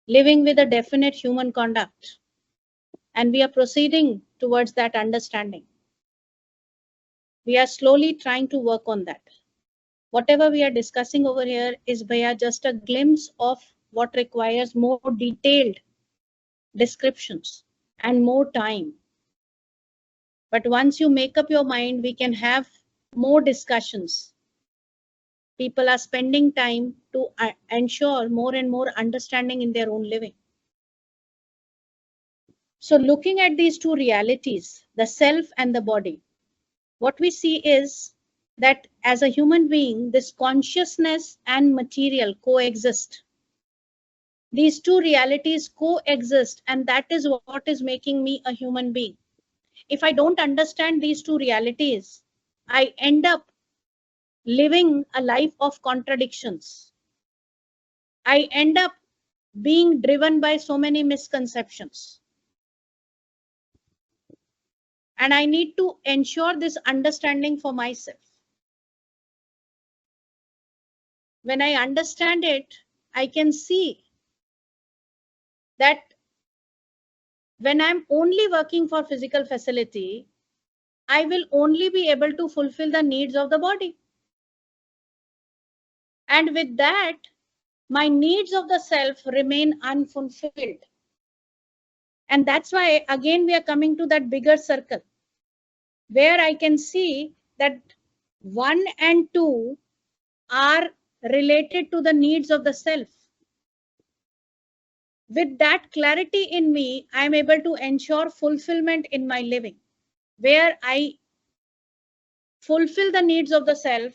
Living with a definite human conduct. And we are proceeding towards that understanding. We are slowly trying to work on that. Whatever we are discussing over here is just a glimpse of what requires more detailed descriptions and more time. But once you make up your mind, we can have more discussions. People are spending time to ensure more and more understanding in their own living. So looking at these two realities, the self and the body, what we see is that as a human being, this consciousness and material coexist. These two realities coexist, and that is what is making me a human being. If I don't understand these two realities, I end up living a life of contradictions. I end up being driven by so many misconceptions. And I need to ensure this understanding for myself. When I understand it, I can see that when I'm only working for physical facility, I will only be able to fulfill the needs of the body. And with that, my needs of the self remain unfulfilled. And that's why, again, we are coming to that bigger circle where I can see that 1 and 2 are related to the needs of the self. With that clarity in me, I am able to ensure fulfillment in my living, where I fulfill the needs of the self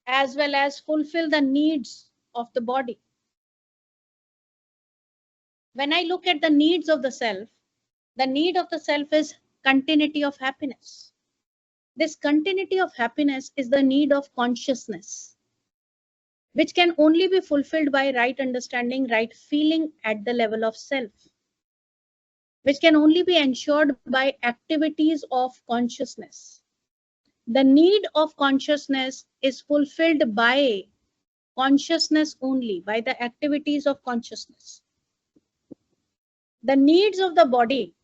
as well as fulfill the needs of the body. When I look at the needs of the self is continuity of happiness. This continuity of happiness is the need of consciousness, which can only be fulfilled by right understanding, right feeling at the level of self, which can only be ensured by activities of consciousness. The need of consciousness is fulfilled by consciousness only, by the activities of consciousness. The needs of the body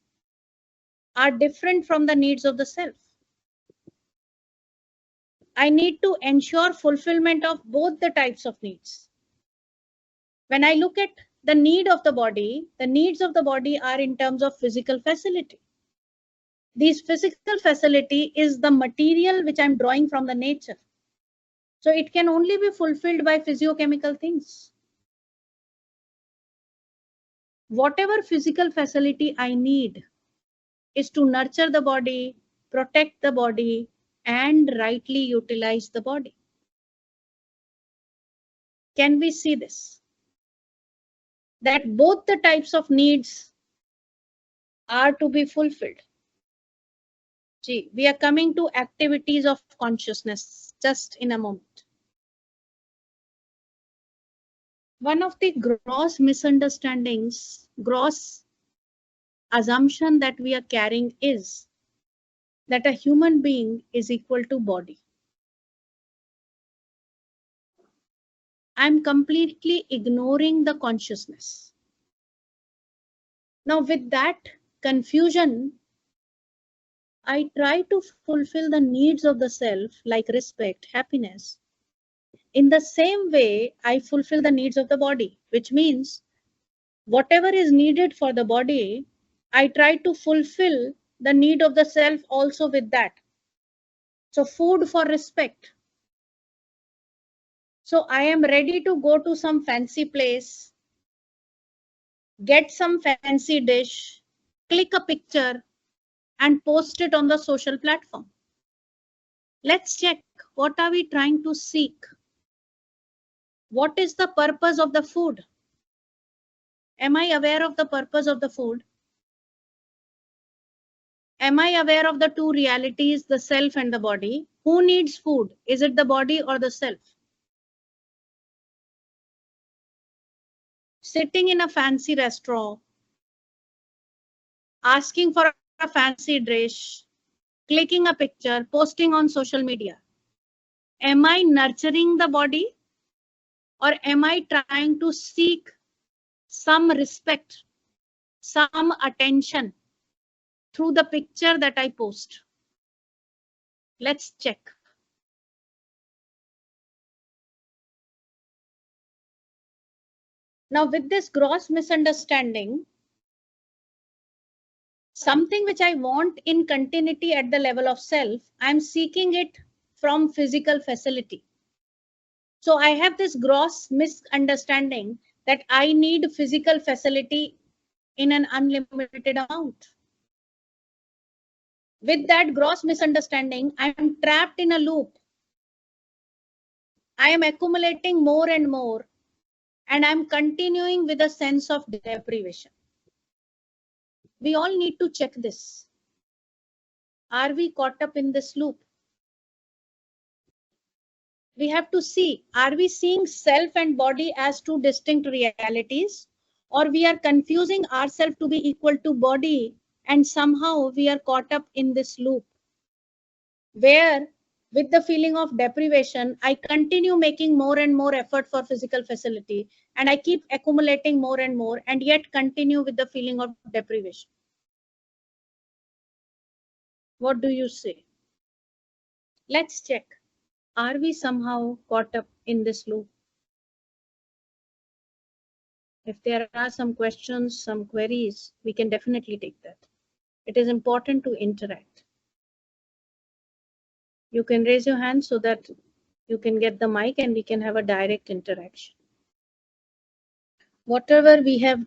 are different from the needs of the self. I need to ensure fulfillment of both the types of needs. When I look at the need of the needs of the body are in terms of physical facility. This physical facility is the material which I'm drawing from the nature. So it can only be fulfilled by physiochemical things. Whatever physical facility I need is to nurture the body, protect the body, and rightly utilize the body. Can we see this? That both the types of needs are to be fulfilled. Gee, we are coming to activities of consciousness just in a moment. One of the gross misunderstandings, gross assumption that we are carrying is that a human being is equal to body. I'm completely ignoring the consciousness. Now, with that confusion, I try to fulfill the needs of the self, like respect, happiness. In the same way, I fulfill the needs of the body, which means whatever is needed for the body, I try to fulfill the need of the self also with that. So food for respect. So I am ready to go to some fancy place, get some fancy dish, click a picture and post it on the social platform. Let's check, what are we trying to seek? What is the purpose of the food? Am I aware of the purpose of the food? Am I aware of the two realities, the self and the body? Who needs food? Is it the body or the self? Sitting in a fancy restaurant, asking for a fancy dish, clicking a picture, posting on social media. Am I nurturing the body or am I trying to seek some respect, some attention through the picture that I post? Let's check. Now, with this gross misunderstanding, something which I want in continuity at the level of self, I'm seeking it from physical facility. So I have this gross misunderstanding that I need physical facility in an unlimited amount. With that gross misunderstanding, I am trapped in a loop. I am accumulating more and more, and I'm continuing with a sense of deprivation. We all need to check this. Are we caught up in this loop? We have to see, are we seeing self and body as two distinct realities, or we are confusing ourselves to be equal to body, and somehow we are caught up in this loop where with the feeling of deprivation, I continue making more and more effort for physical facility, and I keep accumulating more and more, and yet continue with the feeling of deprivation. What do you say? Let's check. Are we somehow caught up in this loop? If there are some questions, some queries, we can definitely take that. It is important to interact. You can raise your hand so that you can get the mic and we can have a direct interaction. Whatever we have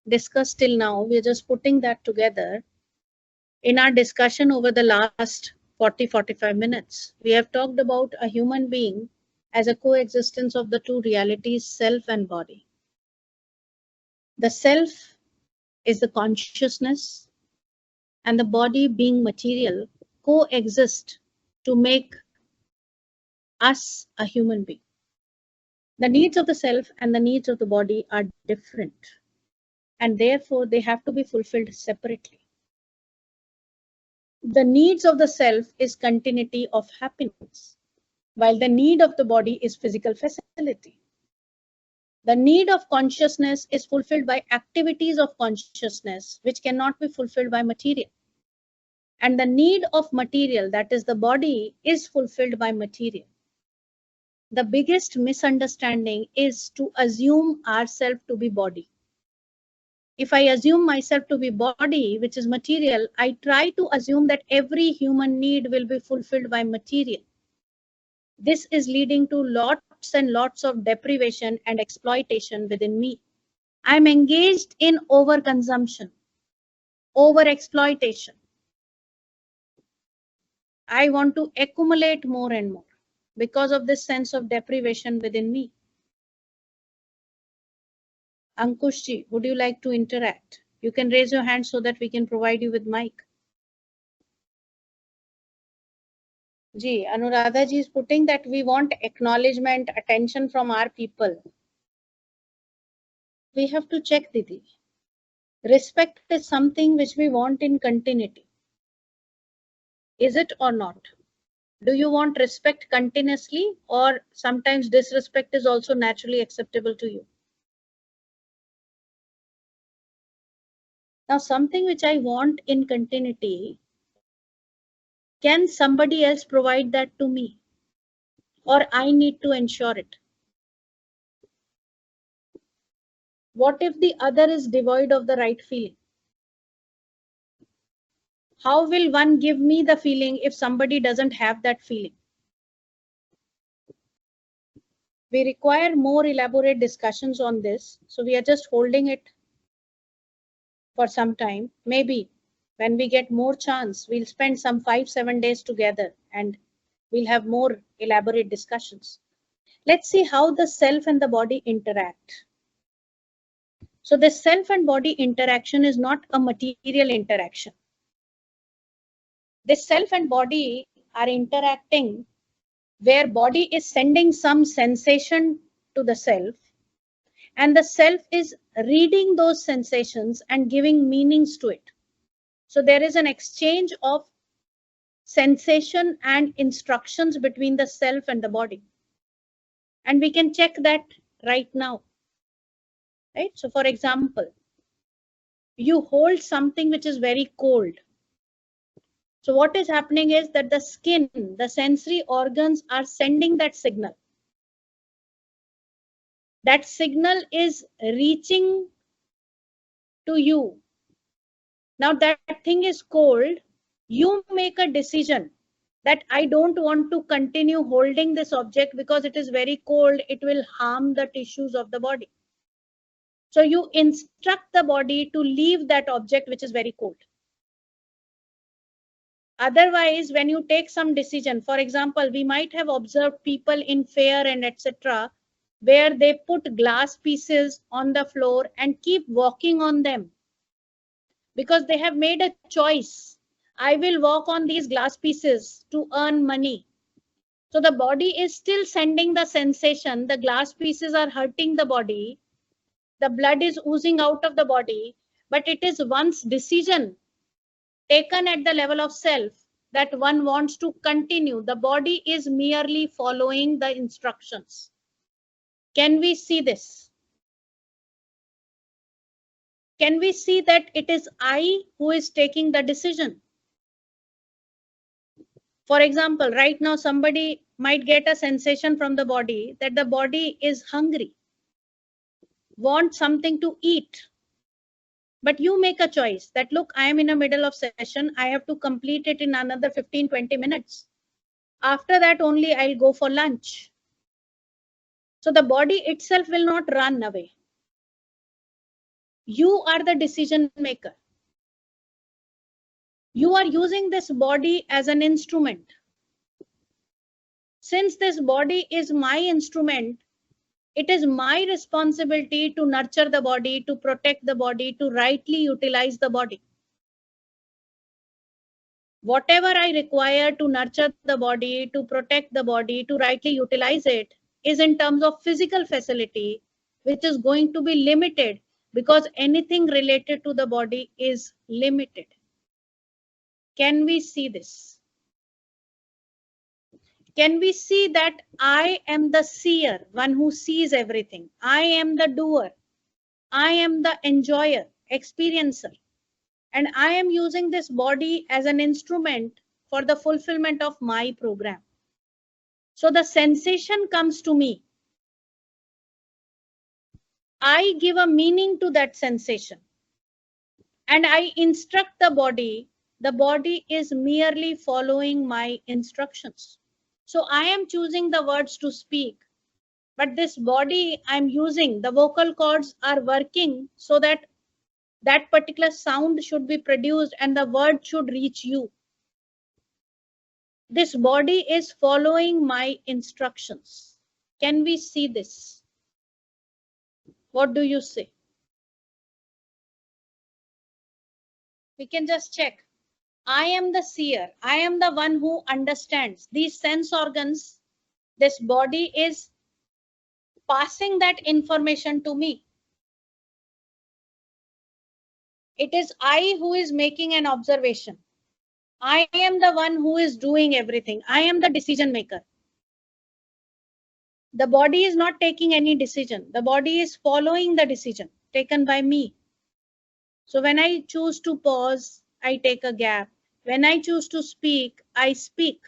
discussed till now, we are just putting that together. In our discussion over the last 40-45 minutes, we have talked about a human being as a coexistence of the two realities, self and body. The self is the consciousness, and the body being material coexist to make us a human being. The needs of the self and the needs of the body are different, and therefore they have to be fulfilled separately. The needs of the self is continuity of happiness, while the need of the body is physical facility. The need of consciousness is fulfilled by activities of consciousness, which cannot be fulfilled by material. And the need of material, that is the body, is fulfilled by material. The biggest misunderstanding is to assume ourselves to be body. If I assume myself to be body, which is material, I try to assume that every human need will be fulfilled by material. This is leading to lots and lots of deprivation and exploitation within me. I'm engaged in overconsumption, overexploitation. I want to accumulate more and more because of this sense of deprivation within me. Ankushji, would you like to interact? You can raise your hand so that we can provide you with mic. Ji, Anuradha ji is putting that we want acknowledgement, attention from our people. We have to check, Didi. Respect is something which we want in continuity. Is it or not? Do you want respect continuously, or sometimes disrespect is also naturally acceptable to you? Now, something which I want in continuity, can somebody else provide that to me? Or I need to ensure it? What if the other is devoid of the right feeling? How will one give me the feeling if somebody doesn't have that feeling? We require more elaborate discussions on this. So we are just holding it for some time. Maybe when we get more chance, we'll spend some 5-7 days together and we'll have more elaborate discussions. Let's see how the self and the body interact. So the self and body interaction is not a material interaction. The self and body are interacting where body is sending some sensation to the self and the self is reading those sensations and giving meanings to it. So there is an exchange of sensation and instructions between the self and the body. And we can check that right now. Right? So for example, you hold something which is very cold. So what is happening is that the skin, the sensory organs are sending that signal. That signal is reaching to you. Now that thing is cold, you make a decision that I don't want to continue holding this object because it is very cold, it will harm the tissues of the body. So you instruct the body to leave that object which is very cold. Otherwise, when you take some decision, for example, we might have observed people in fair and etc., where they put glass pieces on the floor and keep walking on them because they have made a choice. I will walk on these glass pieces to earn money. So the body is still sending the sensation. The glass pieces are hurting the body. The blood is oozing out of the body, but it is one's decision taken at the level of self that one wants to continue. The body is merely following the instructions. Can we see this? Can we see that it is I who is taking the decision? For example, right now somebody might get a sensation from the body that the body is hungry, wants something to eat. But you make a choice that, look, I am in the middle of session. I have to complete it in another 15-20 minutes. After that only I'll go for lunch. So the body itself will not run away. You are the decision maker. You are using this body as an instrument. Since this body is my instrument, it is my responsibility to nurture the body, to protect the body, to rightly utilize the body. Whatever I require to nurture the body, to protect the body, to rightly utilize it is in terms of physical facility, which is going to be limited because anything related to the body is limited. Can we see this? Can we see that I am the seer, one who sees everything? I am the doer. I am the enjoyer, experiencer. And I am using this body as an instrument for the fulfillment of my program. So the sensation comes to me. I give a meaning to that sensation. And I instruct the body. The body is merely following my instructions. So I am choosing the words to speak. But this body I'm using, the vocal cords are working so that that particular sound should be produced and the word should reach you. This body is following my instructions. Can we see this? What do you say? We can just check. I am the seer. I am the one who understands these sense organs. This body is passing that information to me. It is I who is making an observation. I am the one who is doing everything. I am the decision maker. The body is not taking any decision. The body is following the decision taken by me. So when I choose to pause, I take a gap. When I choose to speak, I speak.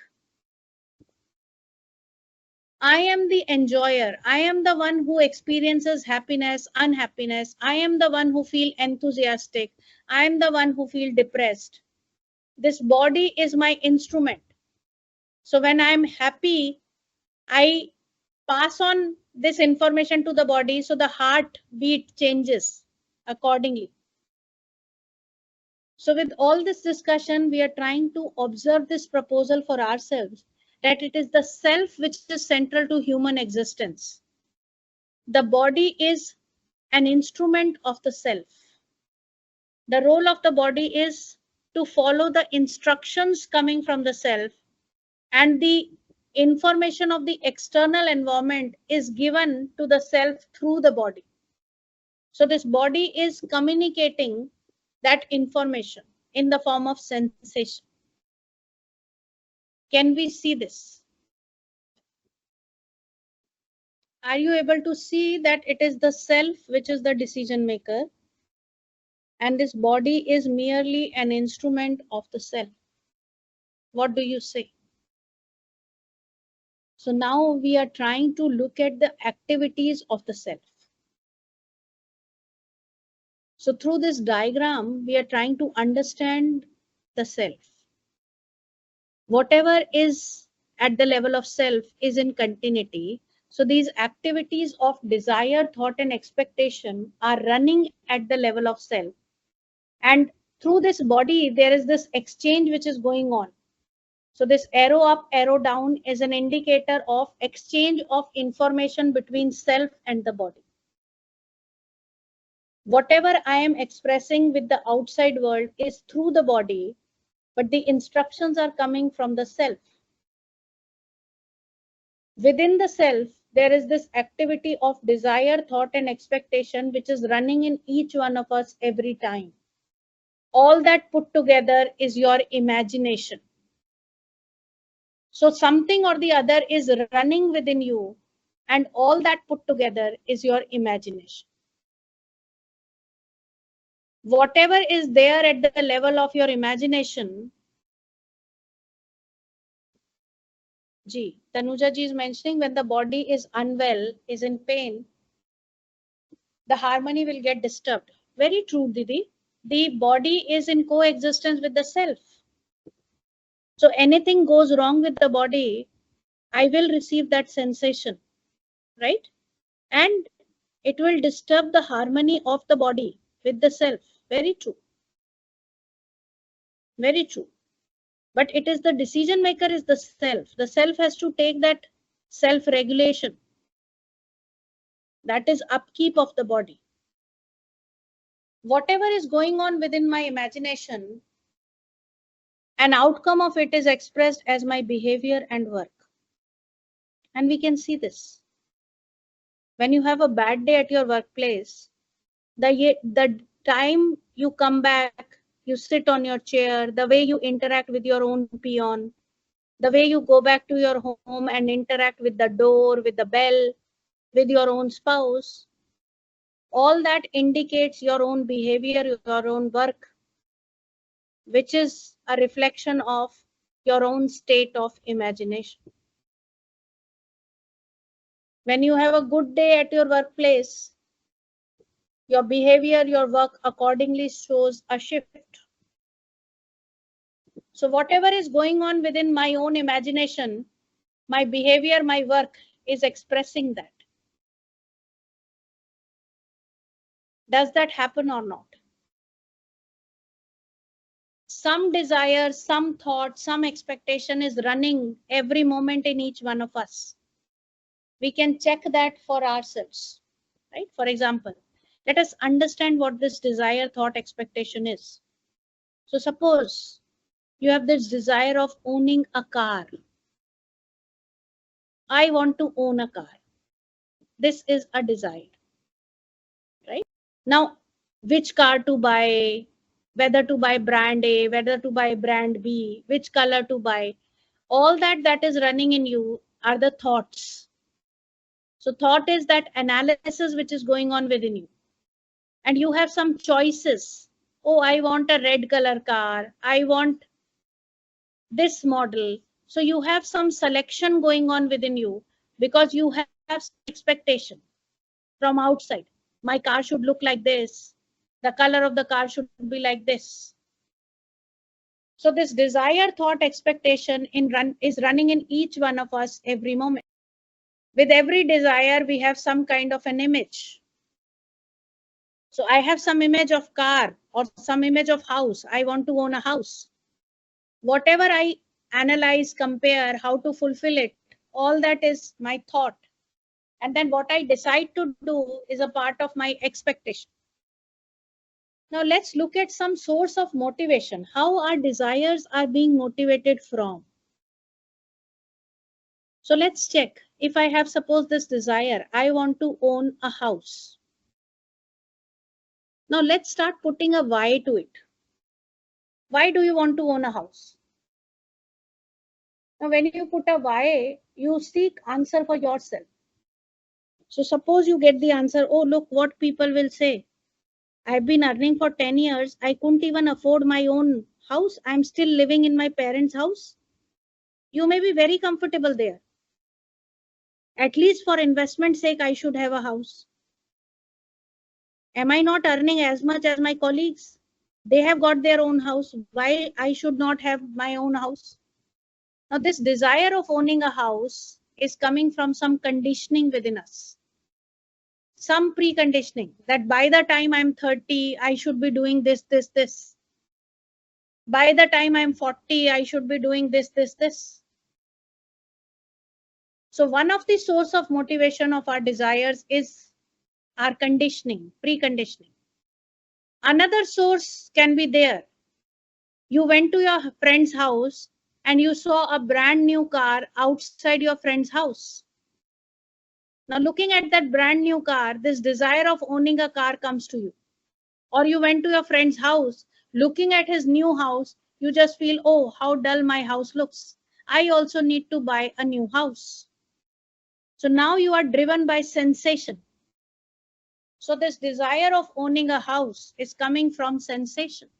I am the enjoyer. I am the one who experiences happiness, unhappiness. I am the one who feels enthusiastic. I am the one who feels depressed. This body is my instrument. So when I'm happy, I pass on this information to the body, so the heartbeat changes accordingly. So with all this discussion, we are trying to observe this proposal for ourselves, that it is the self which is central to human existence. The body is an instrument of the self. The role of the body is to follow the instructions coming from the self, and the information of the external environment is given to the self through the body. So this body is communicating that information in the form of sensation. Can we see this? Are you able to see that it is the self which is the decision maker, and this body is merely an instrument of the self? What do you say? So now we are trying to look at the activities of the self. So through this diagram, we are trying to understand the self. Whatever is at the level of self is in continuity. So these activities of desire, thought, and expectation are running at the level of self. And through this body, there is this exchange which is going on. So this arrow up, arrow down is an indicator of exchange of information between self and the body. Whatever I am expressing with the outside world is through the body, but the instructions are coming from the self. Within the self, there is this activity of desire, thought, and expectation, which is running in each one of us every time. All that put together is your imagination. So something or the other is running within you, and all that put together is your imagination. Whatever is there at the level of your imagination, Tanuja ji is mentioning, when the body is unwell, is in pain, the harmony will get disturbed. Very true, Didi. The body is in coexistence with the self. So anything goes wrong with the body, I will receive that sensation, right? And it will disturb the harmony of the body with the self. Very true. Very true. But it is the decision maker is the self. The self has to take that self-regulation. That is upkeep of the body. Whatever is going on within my imagination, an outcome of it is expressed as my behavior and work. And we can see this. When you have a bad day at your workplace, the time you come back, you sit on your chair, the way you interact with your own peon, the way you go back to your home and interact with the door, with the bell, with your own spouse, all that indicates your own behavior, your own work, which is a reflection of your own state of imagination. When you have a good day at your workplace, your behavior, your work accordingly shows a shift. So whatever is going on within my own imagination, my behavior, my work is expressing that. Does that happen or not? Some desire, some thought, some expectation is running every moment in each one of us. We can check that for ourselves, right? For example, let us understand what this desire, thought, expectation is. So suppose you have this desire of owning a car. I want to own a car. This is a desire, right? Now, which car to buy, whether to buy brand A, whether to buy brand B, which color to buy, all that is running in you are the thoughts. So thought is that analysis which is going on within you. And you have some choices. Oh, I want a red color car. I want this model. So you have some selection going on within you because you have some expectation from outside. My car should look like this. The color of the car should be like this. So this desire, thought, expectation is running in each one of us every moment. With every desire, we have some kind of an image. So I have some image of car or some image of house. I want to own a house. Whatever I analyze, compare, how to fulfill it, all that is my thought. And then what I decide to do is a part of my expectation. Now let's look at some source of motivation, how our desires are being motivated from. So let's check. If I have, suppose, this desire, I want to own a house. Now let's start putting a why to it. Why do you want to own a house? Now when you put a why, you seek answer for yourself. So suppose you get the answer, oh, look what people will say. I've been earning for 10 years. I couldn't even afford my own house. I'm still living in my parents' house. You may be very comfortable there. At least for investment sake, I should have a house. Am I not earning as much as my colleagues? They have got their own house. Why I should not have my own house? Now this desire of owning a house is coming from some conditioning within us. Some preconditioning that by the time I'm 30, I should be doing this, this, this. By the time I'm 40, I should be doing this, this, this. So one of the source of motivation of our desires is our conditioning, preconditioning. Another source can be there. You went to your friend's house and you saw a brand new car outside your friend's house. Now looking at that brand new car, this desire of owning a car comes to you. Or you went to your friend's house, looking at his new house, you just feel, oh, how dull my house looks. I also need to buy a new house. So now you are driven by sensation. So this desire of owning a house is coming from sensation.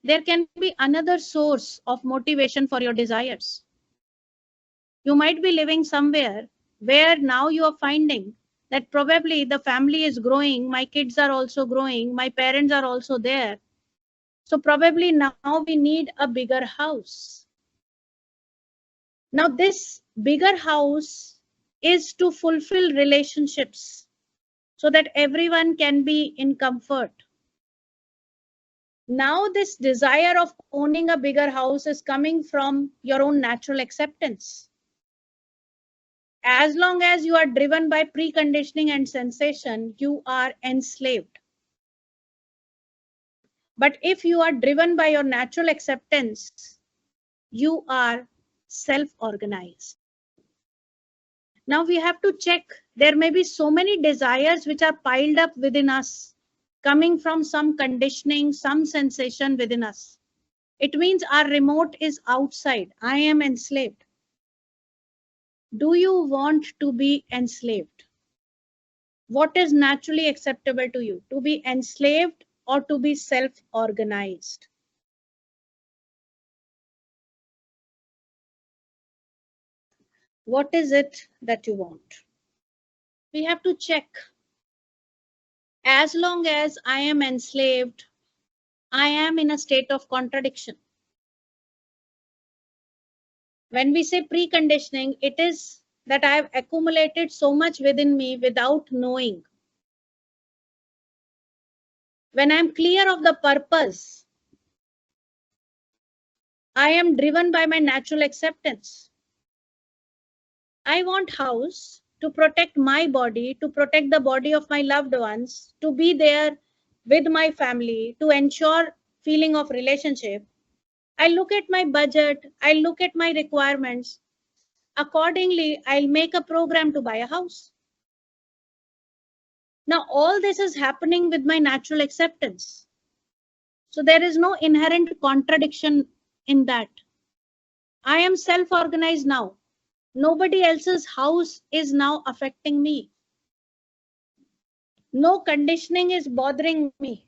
There can be another source of motivation for your desires. You might be living somewhere where now you are finding that probably the family is growing, my kids are also growing, my parents are also there. So probably now we need a bigger house. Now this bigger house is to fulfill relationships so that everyone can be in comfort. Now this desire of owning a bigger house is coming from your own natural acceptance. As long as you are driven by preconditioning and sensation, you are enslaved. But if you are driven by your natural acceptance, you are self-organized. Now we have to check. There may be so many desires which are piled up within us, coming from some conditioning, some sensation within us. It means our remote is outside. I am enslaved. Do you want to be enslaved? What is naturally acceptable to you? To be enslaved or to be self-organized? What is it that you want? We have to check. As long as I am enslaved, I am in a state of contradiction. When we say preconditioning, it is that I have accumulated so much within me without knowing. When I'm clear of the purpose, I am driven by my natural acceptance. I want house to protect my body, to protect the body of my loved ones, to be there with my family, to ensure feeling of relationship. I look at my budget, I look at my requirements. Accordingly, I'll make a program to buy a house. Now, all this is happening with my natural acceptance. So there is no inherent contradiction in that. I am self-organized now. Nobody else's house is now affecting me. No conditioning is bothering me.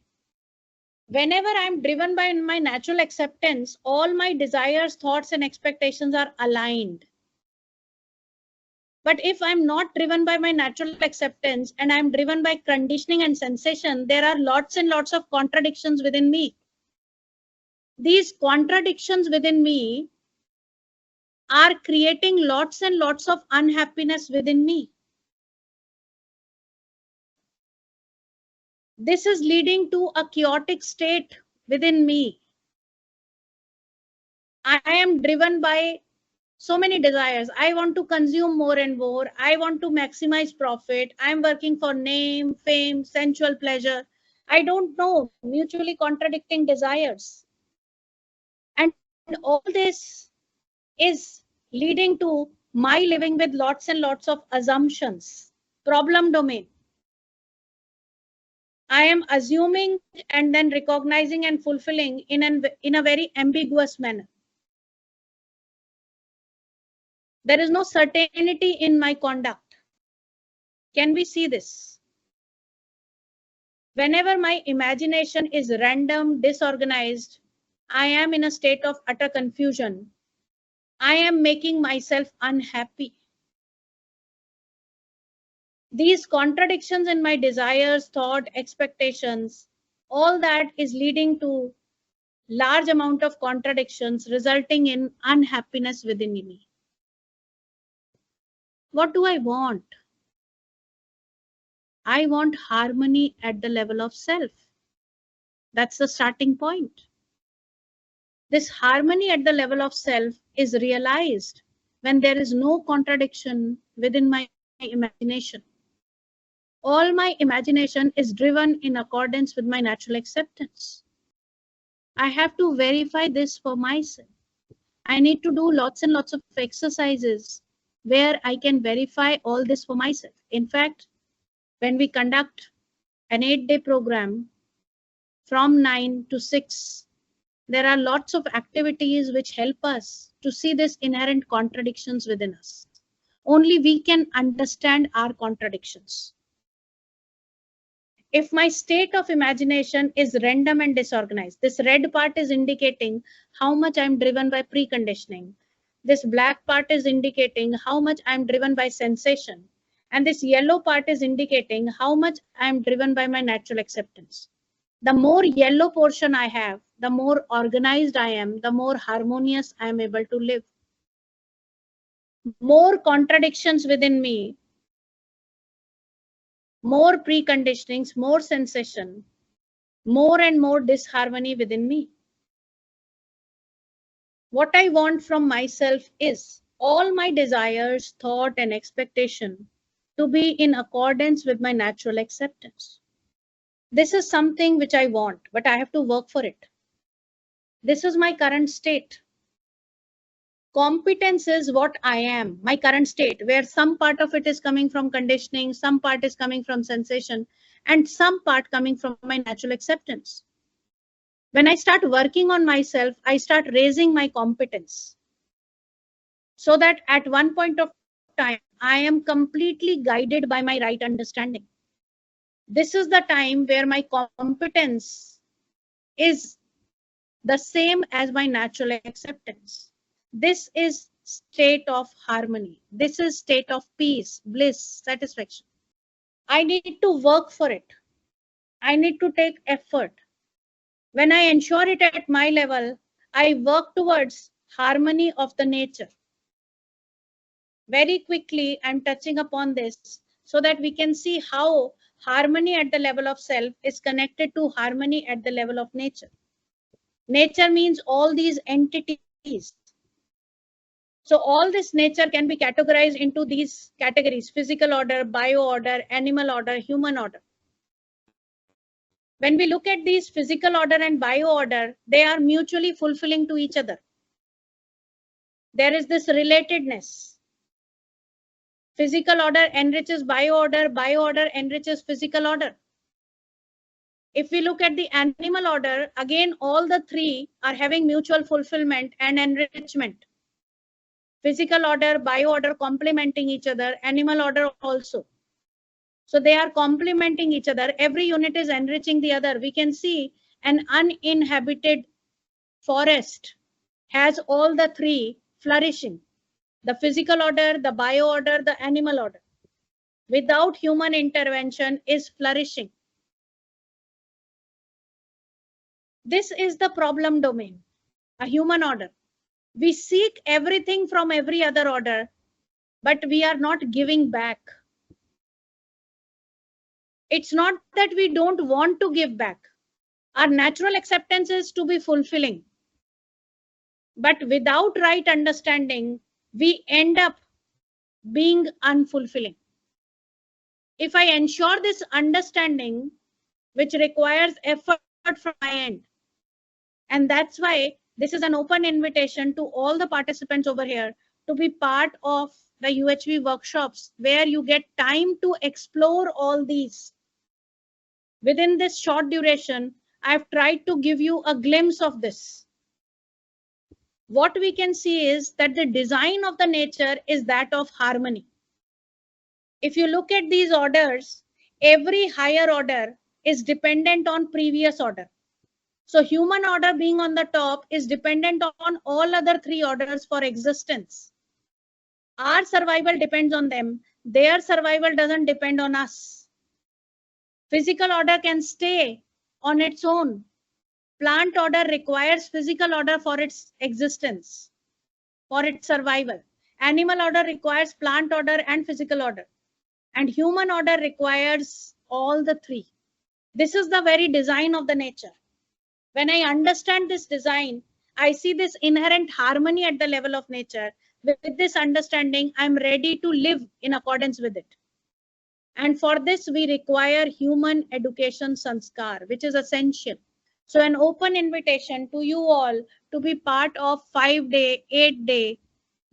Whenever I'm driven by my natural acceptance, all my desires, thoughts, and expectations are aligned. But if I'm not driven by my natural acceptance and I'm driven by conditioning and sensation, there are lots and lots of contradictions within me. These contradictions within me are creating lots and lots of unhappiness within me. This is leading to a chaotic state within me. I am driven by so many desires. I want to consume more and more. I want to maximize profit. I'm working for name, fame, sensual pleasure. I don't know, mutually contradicting desires. And all this is leading to my living with lots and lots of assumptions. Problem domain. I am assuming and then recognizing and fulfilling in a very ambiguous manner. There is no certainty in my conduct. Can we see this? Whenever my imagination is random, disorganized, I am in a state of utter confusion. I am making myself unhappy. These contradictions in my desires, thought, expectations, all that is leading to large amount of contradictions resulting in unhappiness within me. What do I want? I want harmony at the level of self. That's the starting point. This harmony at the level of self is realized when there is no contradiction within my imagination. All my imagination is driven in accordance with my natural acceptance. I have to verify this for myself. I need to do lots and lots of exercises where I can verify all this for myself. In fact, when we conduct an 8-day program from 9 to 6, there are lots of activities which help us to see this inherent contradictions within us. Only we can understand our contradictions. If my state of imagination is random and disorganized, this red part is indicating how much I'm driven by preconditioning. This black part is indicating how much I'm driven by sensation. And this yellow part is indicating how much I'm driven by my natural acceptance. The more yellow portion I have, the more organized I am, the more harmonious I am able to live. More contradictions within me, more preconditionings, more sensation, more and more disharmony within me. What I want from myself is all my desires, thought, and expectation to be in accordance with my natural acceptance. This is something which I want, but I have to work for it. This is my current state. Competence is what I am, my current state, where some part of it is coming from conditioning, some part is coming from sensation, and some part coming from my natural acceptance. When I start working on myself, I start raising my competence so that at one point of time, I am completely guided by my right understanding. This is the time where my competence is the same as my natural acceptance. This is state of harmony. This is state of peace, bliss, satisfaction. I need to work for it. I need to take effort. When I ensure it at my level, I work towards harmony of the nature. Very quickly, I'm touching upon this so that we can see how harmony at the level of self is connected to harmony at the level of nature. Nature means all these entities. So all this nature can be categorized into these categories: physical order, bio order, animal order, human order. When we look at these physical order and bio order, they are mutually fulfilling to each other. There is this relatedness. Physical order enriches bio order enriches physical order. If we look at the animal order, again, all the three are having mutual fulfillment and enrichment. Physical order, bio order complementing each other, animal order also. So they are complementing each other. Every unit is enriching the other. We can see an uninhabited forest has all the three flourishing: the physical order, the bio order, the animal order. Without human intervention is flourishing. This is the problem domain. a human order. We seek everything from every other order, but we are not giving back. It's not that we don't want to give back. Our natural acceptance is to be fulfilling. But without right understanding, we end up being unfulfilling. If I ensure this understanding, which requires effort from my end, and that's why this is an open invitation to all the participants over here to be part of the UHV workshops, where you get time to explore all these. Within this short duration, I've tried to give you a glimpse of this. What we can see is that the design of the nature is that of harmony. If you look at these orders, every higher order is dependent on previous order. So human order being on the top is dependent on all other three orders for existence. Our survival depends on them. Their survival doesn't depend on us. Physical order can stay on its own. Plant order requires physical order for its existence, for its survival. Animal order requires plant order and physical order. And human order requires all the three. This is the very design of the nature. When I understand this design, I see this inherent harmony at the level of nature. With this understanding, I'm ready to live in accordance with it. And for this, we require human education sanskar, which is essential. So an open invitation to you all to be part of 5-day, 8-day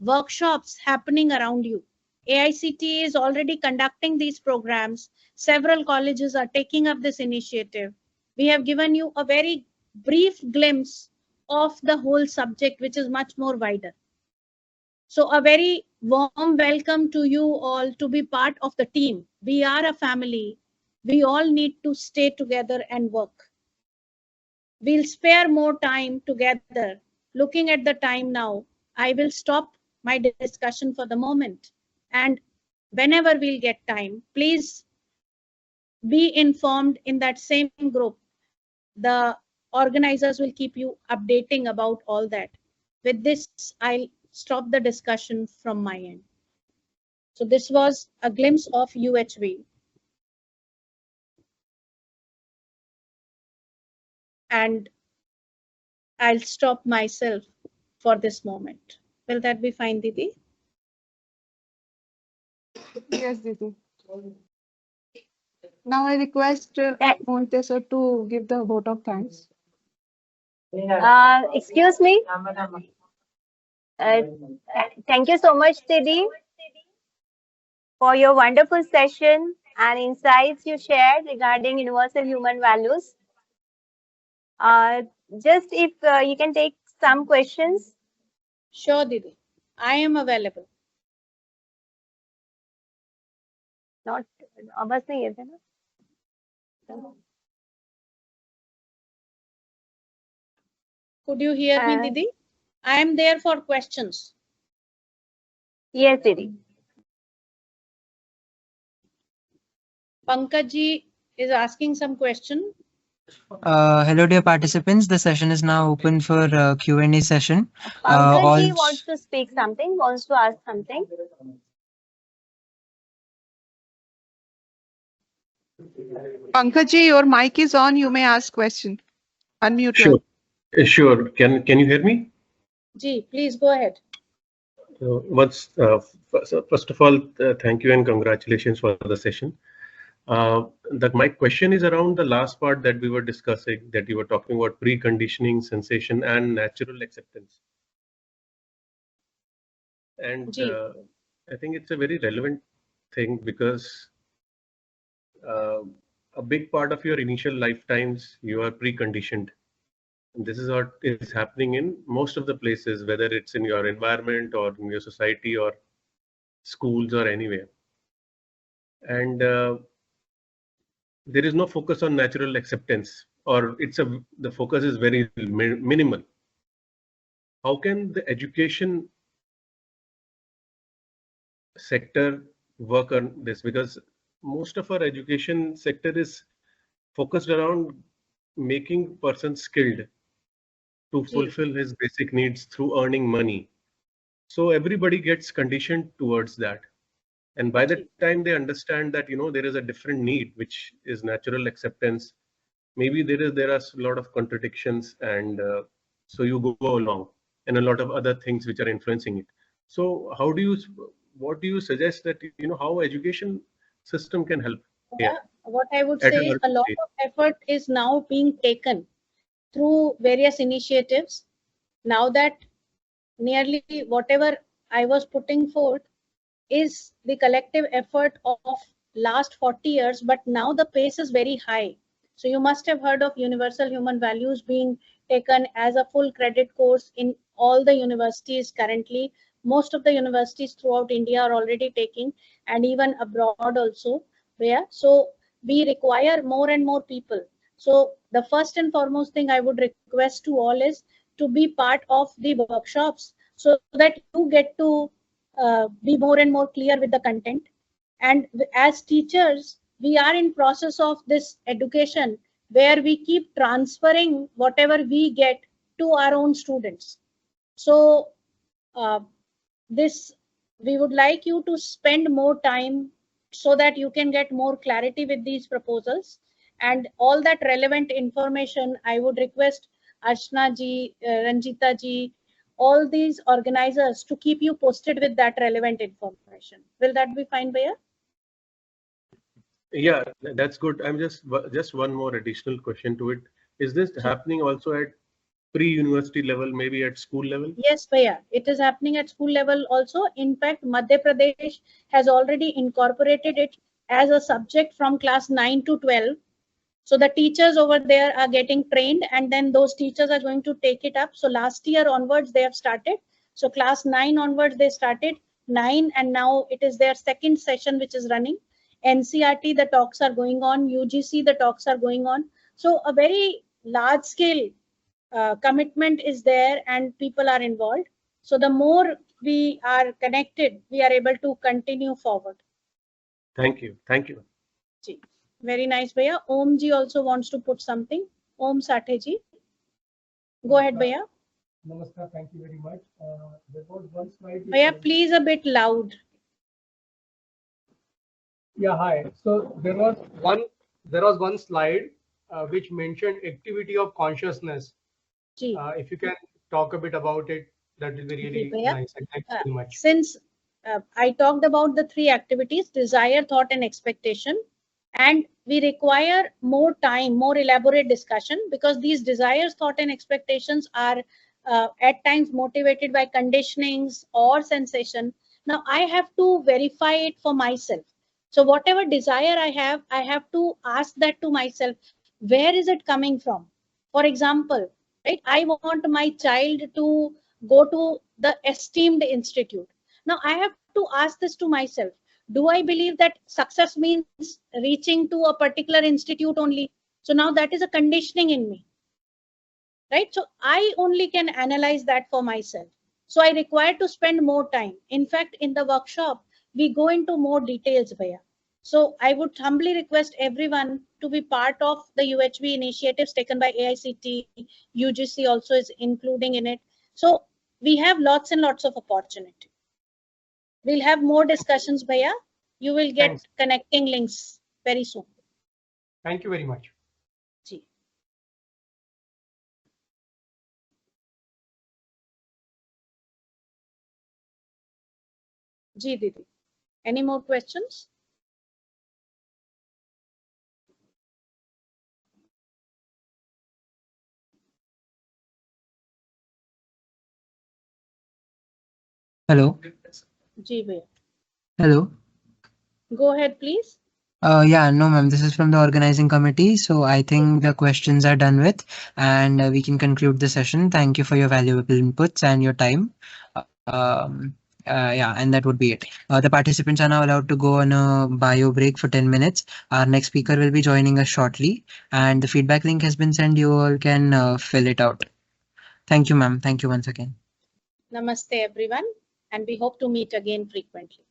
workshops happening around you. AICTE is already conducting these programs. Several colleges are taking up this initiative. We have given you a very brief glimpse of the whole subject, which is much more wider. So a very warm welcome to you all to be part of the team. We are a family. We all need to stay together and work. We'll spare more time together. Looking at the time now, I will stop my discussion for the moment. And whenever we'll get time, please be informed in that same group. The organizers will keep you updating about all that. With this, I'll stop the discussion from my end. So this was a glimpse of UHV. And I'll stop myself for this moment. Will that be fine, Didi? Yes, Didi. Now I request Monte sir to give the vote of thanks. Excuse me. Thank you so much, Didi, for your wonderful session and insights you shared regarding universal human values. Just if you can take some questions. Sure, Didi. I am available. Not, आवाज नहीं है ना? Could you hear me, Didi? I am there for questions. Yes, Didi. Pankaj ji is asking some question. Hello, dear participants. The session is now open for Q&A session. Pankaj ji wants to speak something, wants to ask something. Pankaj ji, your mic is on. You may ask question. Unmute. Sure. Sure. Can you hear me? Ji, please go ahead. First of all, thank you and congratulations for the session. My question is around the last part that we were discussing, that you were talking about preconditioning, sensation, and natural acceptance. And I think it's a very relevant thing because a big part of your initial lifetimes, you are preconditioned. And this is what is happening in most of the places, whether it's in your environment or in your society or schools or anywhere. And there is no focus on natural acceptance, or the focus is very minimal. How can the education sector work on this? Because most of our education sector is focused around making persons skilled, to fulfill his basic needs through earning money. So everybody gets conditioned towards that. And by the time they understand that, there is a different need, which is natural acceptance, maybe there are a lot of contradictions, and so you go along, and a lot of other things which are influencing it. So what do you suggest that, how education system can help here? What I would At say an is early a lot stage. of effort is now being taken through various initiatives. Now that nearly whatever I was putting forth is the collective effort of last 40 years, but now the pace is very high. So you must have heard of universal human values being taken as a full credit course in all the universities currently. Most of the universities throughout India are already taking, and even abroad also. So we require more and more people. So the first and foremost thing I would request to all is to be part of the workshops so that you get to be more and more clear with the content. And as teachers, we are in process of this education where we keep transferring whatever we get to our own students. So uh, this we would like you to spend more time so that you can get more clarity with these proposals, and all that relevant information I would request Archana ji, Ranjita ji, all these organizers to keep you posted with that relevant information. Will that be fine, Bhaiya? Yeah, that's good. I'm just one more additional question to it. Is this happening also at pre-university level, maybe at school level? Yes, Bhaiya. It is happening at school level also. In fact, Madhya Pradesh has already incorporated it as a subject from class 9 to 12. So the teachers over there are getting trained, and then those teachers are going to take it up. So last year onwards, they have started. So class 9 onwards, they started 9, and now it is their second session which is running. NCRT, the talks are going on. UGC, the talks are going on. So a very large scale commitment is there, and people are involved. So the more we are connected, we are able to continue forward. Thank you. Thank you. Ji. Very nice, Bhaiya. Om ji also wants to put something. Om Sathe ji. Go ahead, Bhaiya. Namaskar, thank you very much. There was one slide. Bhaiya, please a bit loud. Yeah, hi. So there was one slide which mentioned activity of consciousness. Ji. If you can talk a bit about it, that will be really Bhaiya. nice. And thank you very much. Since I talked about the three activities, desire, thought, and expectation, and we require more time, more elaborate discussion, because these desires, thought, and expectations are at times motivated by conditionings or sensation. Now I have to verify it for myself. So whatever desire I have to ask that to myself, where is it coming from? For example, right, I want my child to go to the esteemed institute. Now I have to ask this to myself. Do I believe that success means reaching to a particular institute only? So now that is a conditioning in me, right? So I only can analyze that for myself. So I require to spend more time. In fact, in the workshop, we go into more details, Bhaiya. So I would humbly request everyone to be part of the UHV initiatives taken by AICT. UGC also is including in it. So we have lots and lots of opportunity. We'll have more discussions, Bhaiya. You will get Thanks. connecting links very soon. Thank you very much. Ji. Ji, Didi. Any more questions? Hello. Ji, Bhaiya. Hello. Go ahead, please. Yeah, no, ma'am. This is from the organizing committee. So I think the questions are done with, and we can conclude the session. Thank you for your valuable inputs and your time. Um, yeah, and that would be it. The participants are now allowed to go on a bio break for 10 minutes. Our next speaker will be joining us shortly, and the feedback link has been sent. You all can fill it out. Thank you, ma'am. Thank you once again. Namaste, everyone, and we hope to meet again frequently.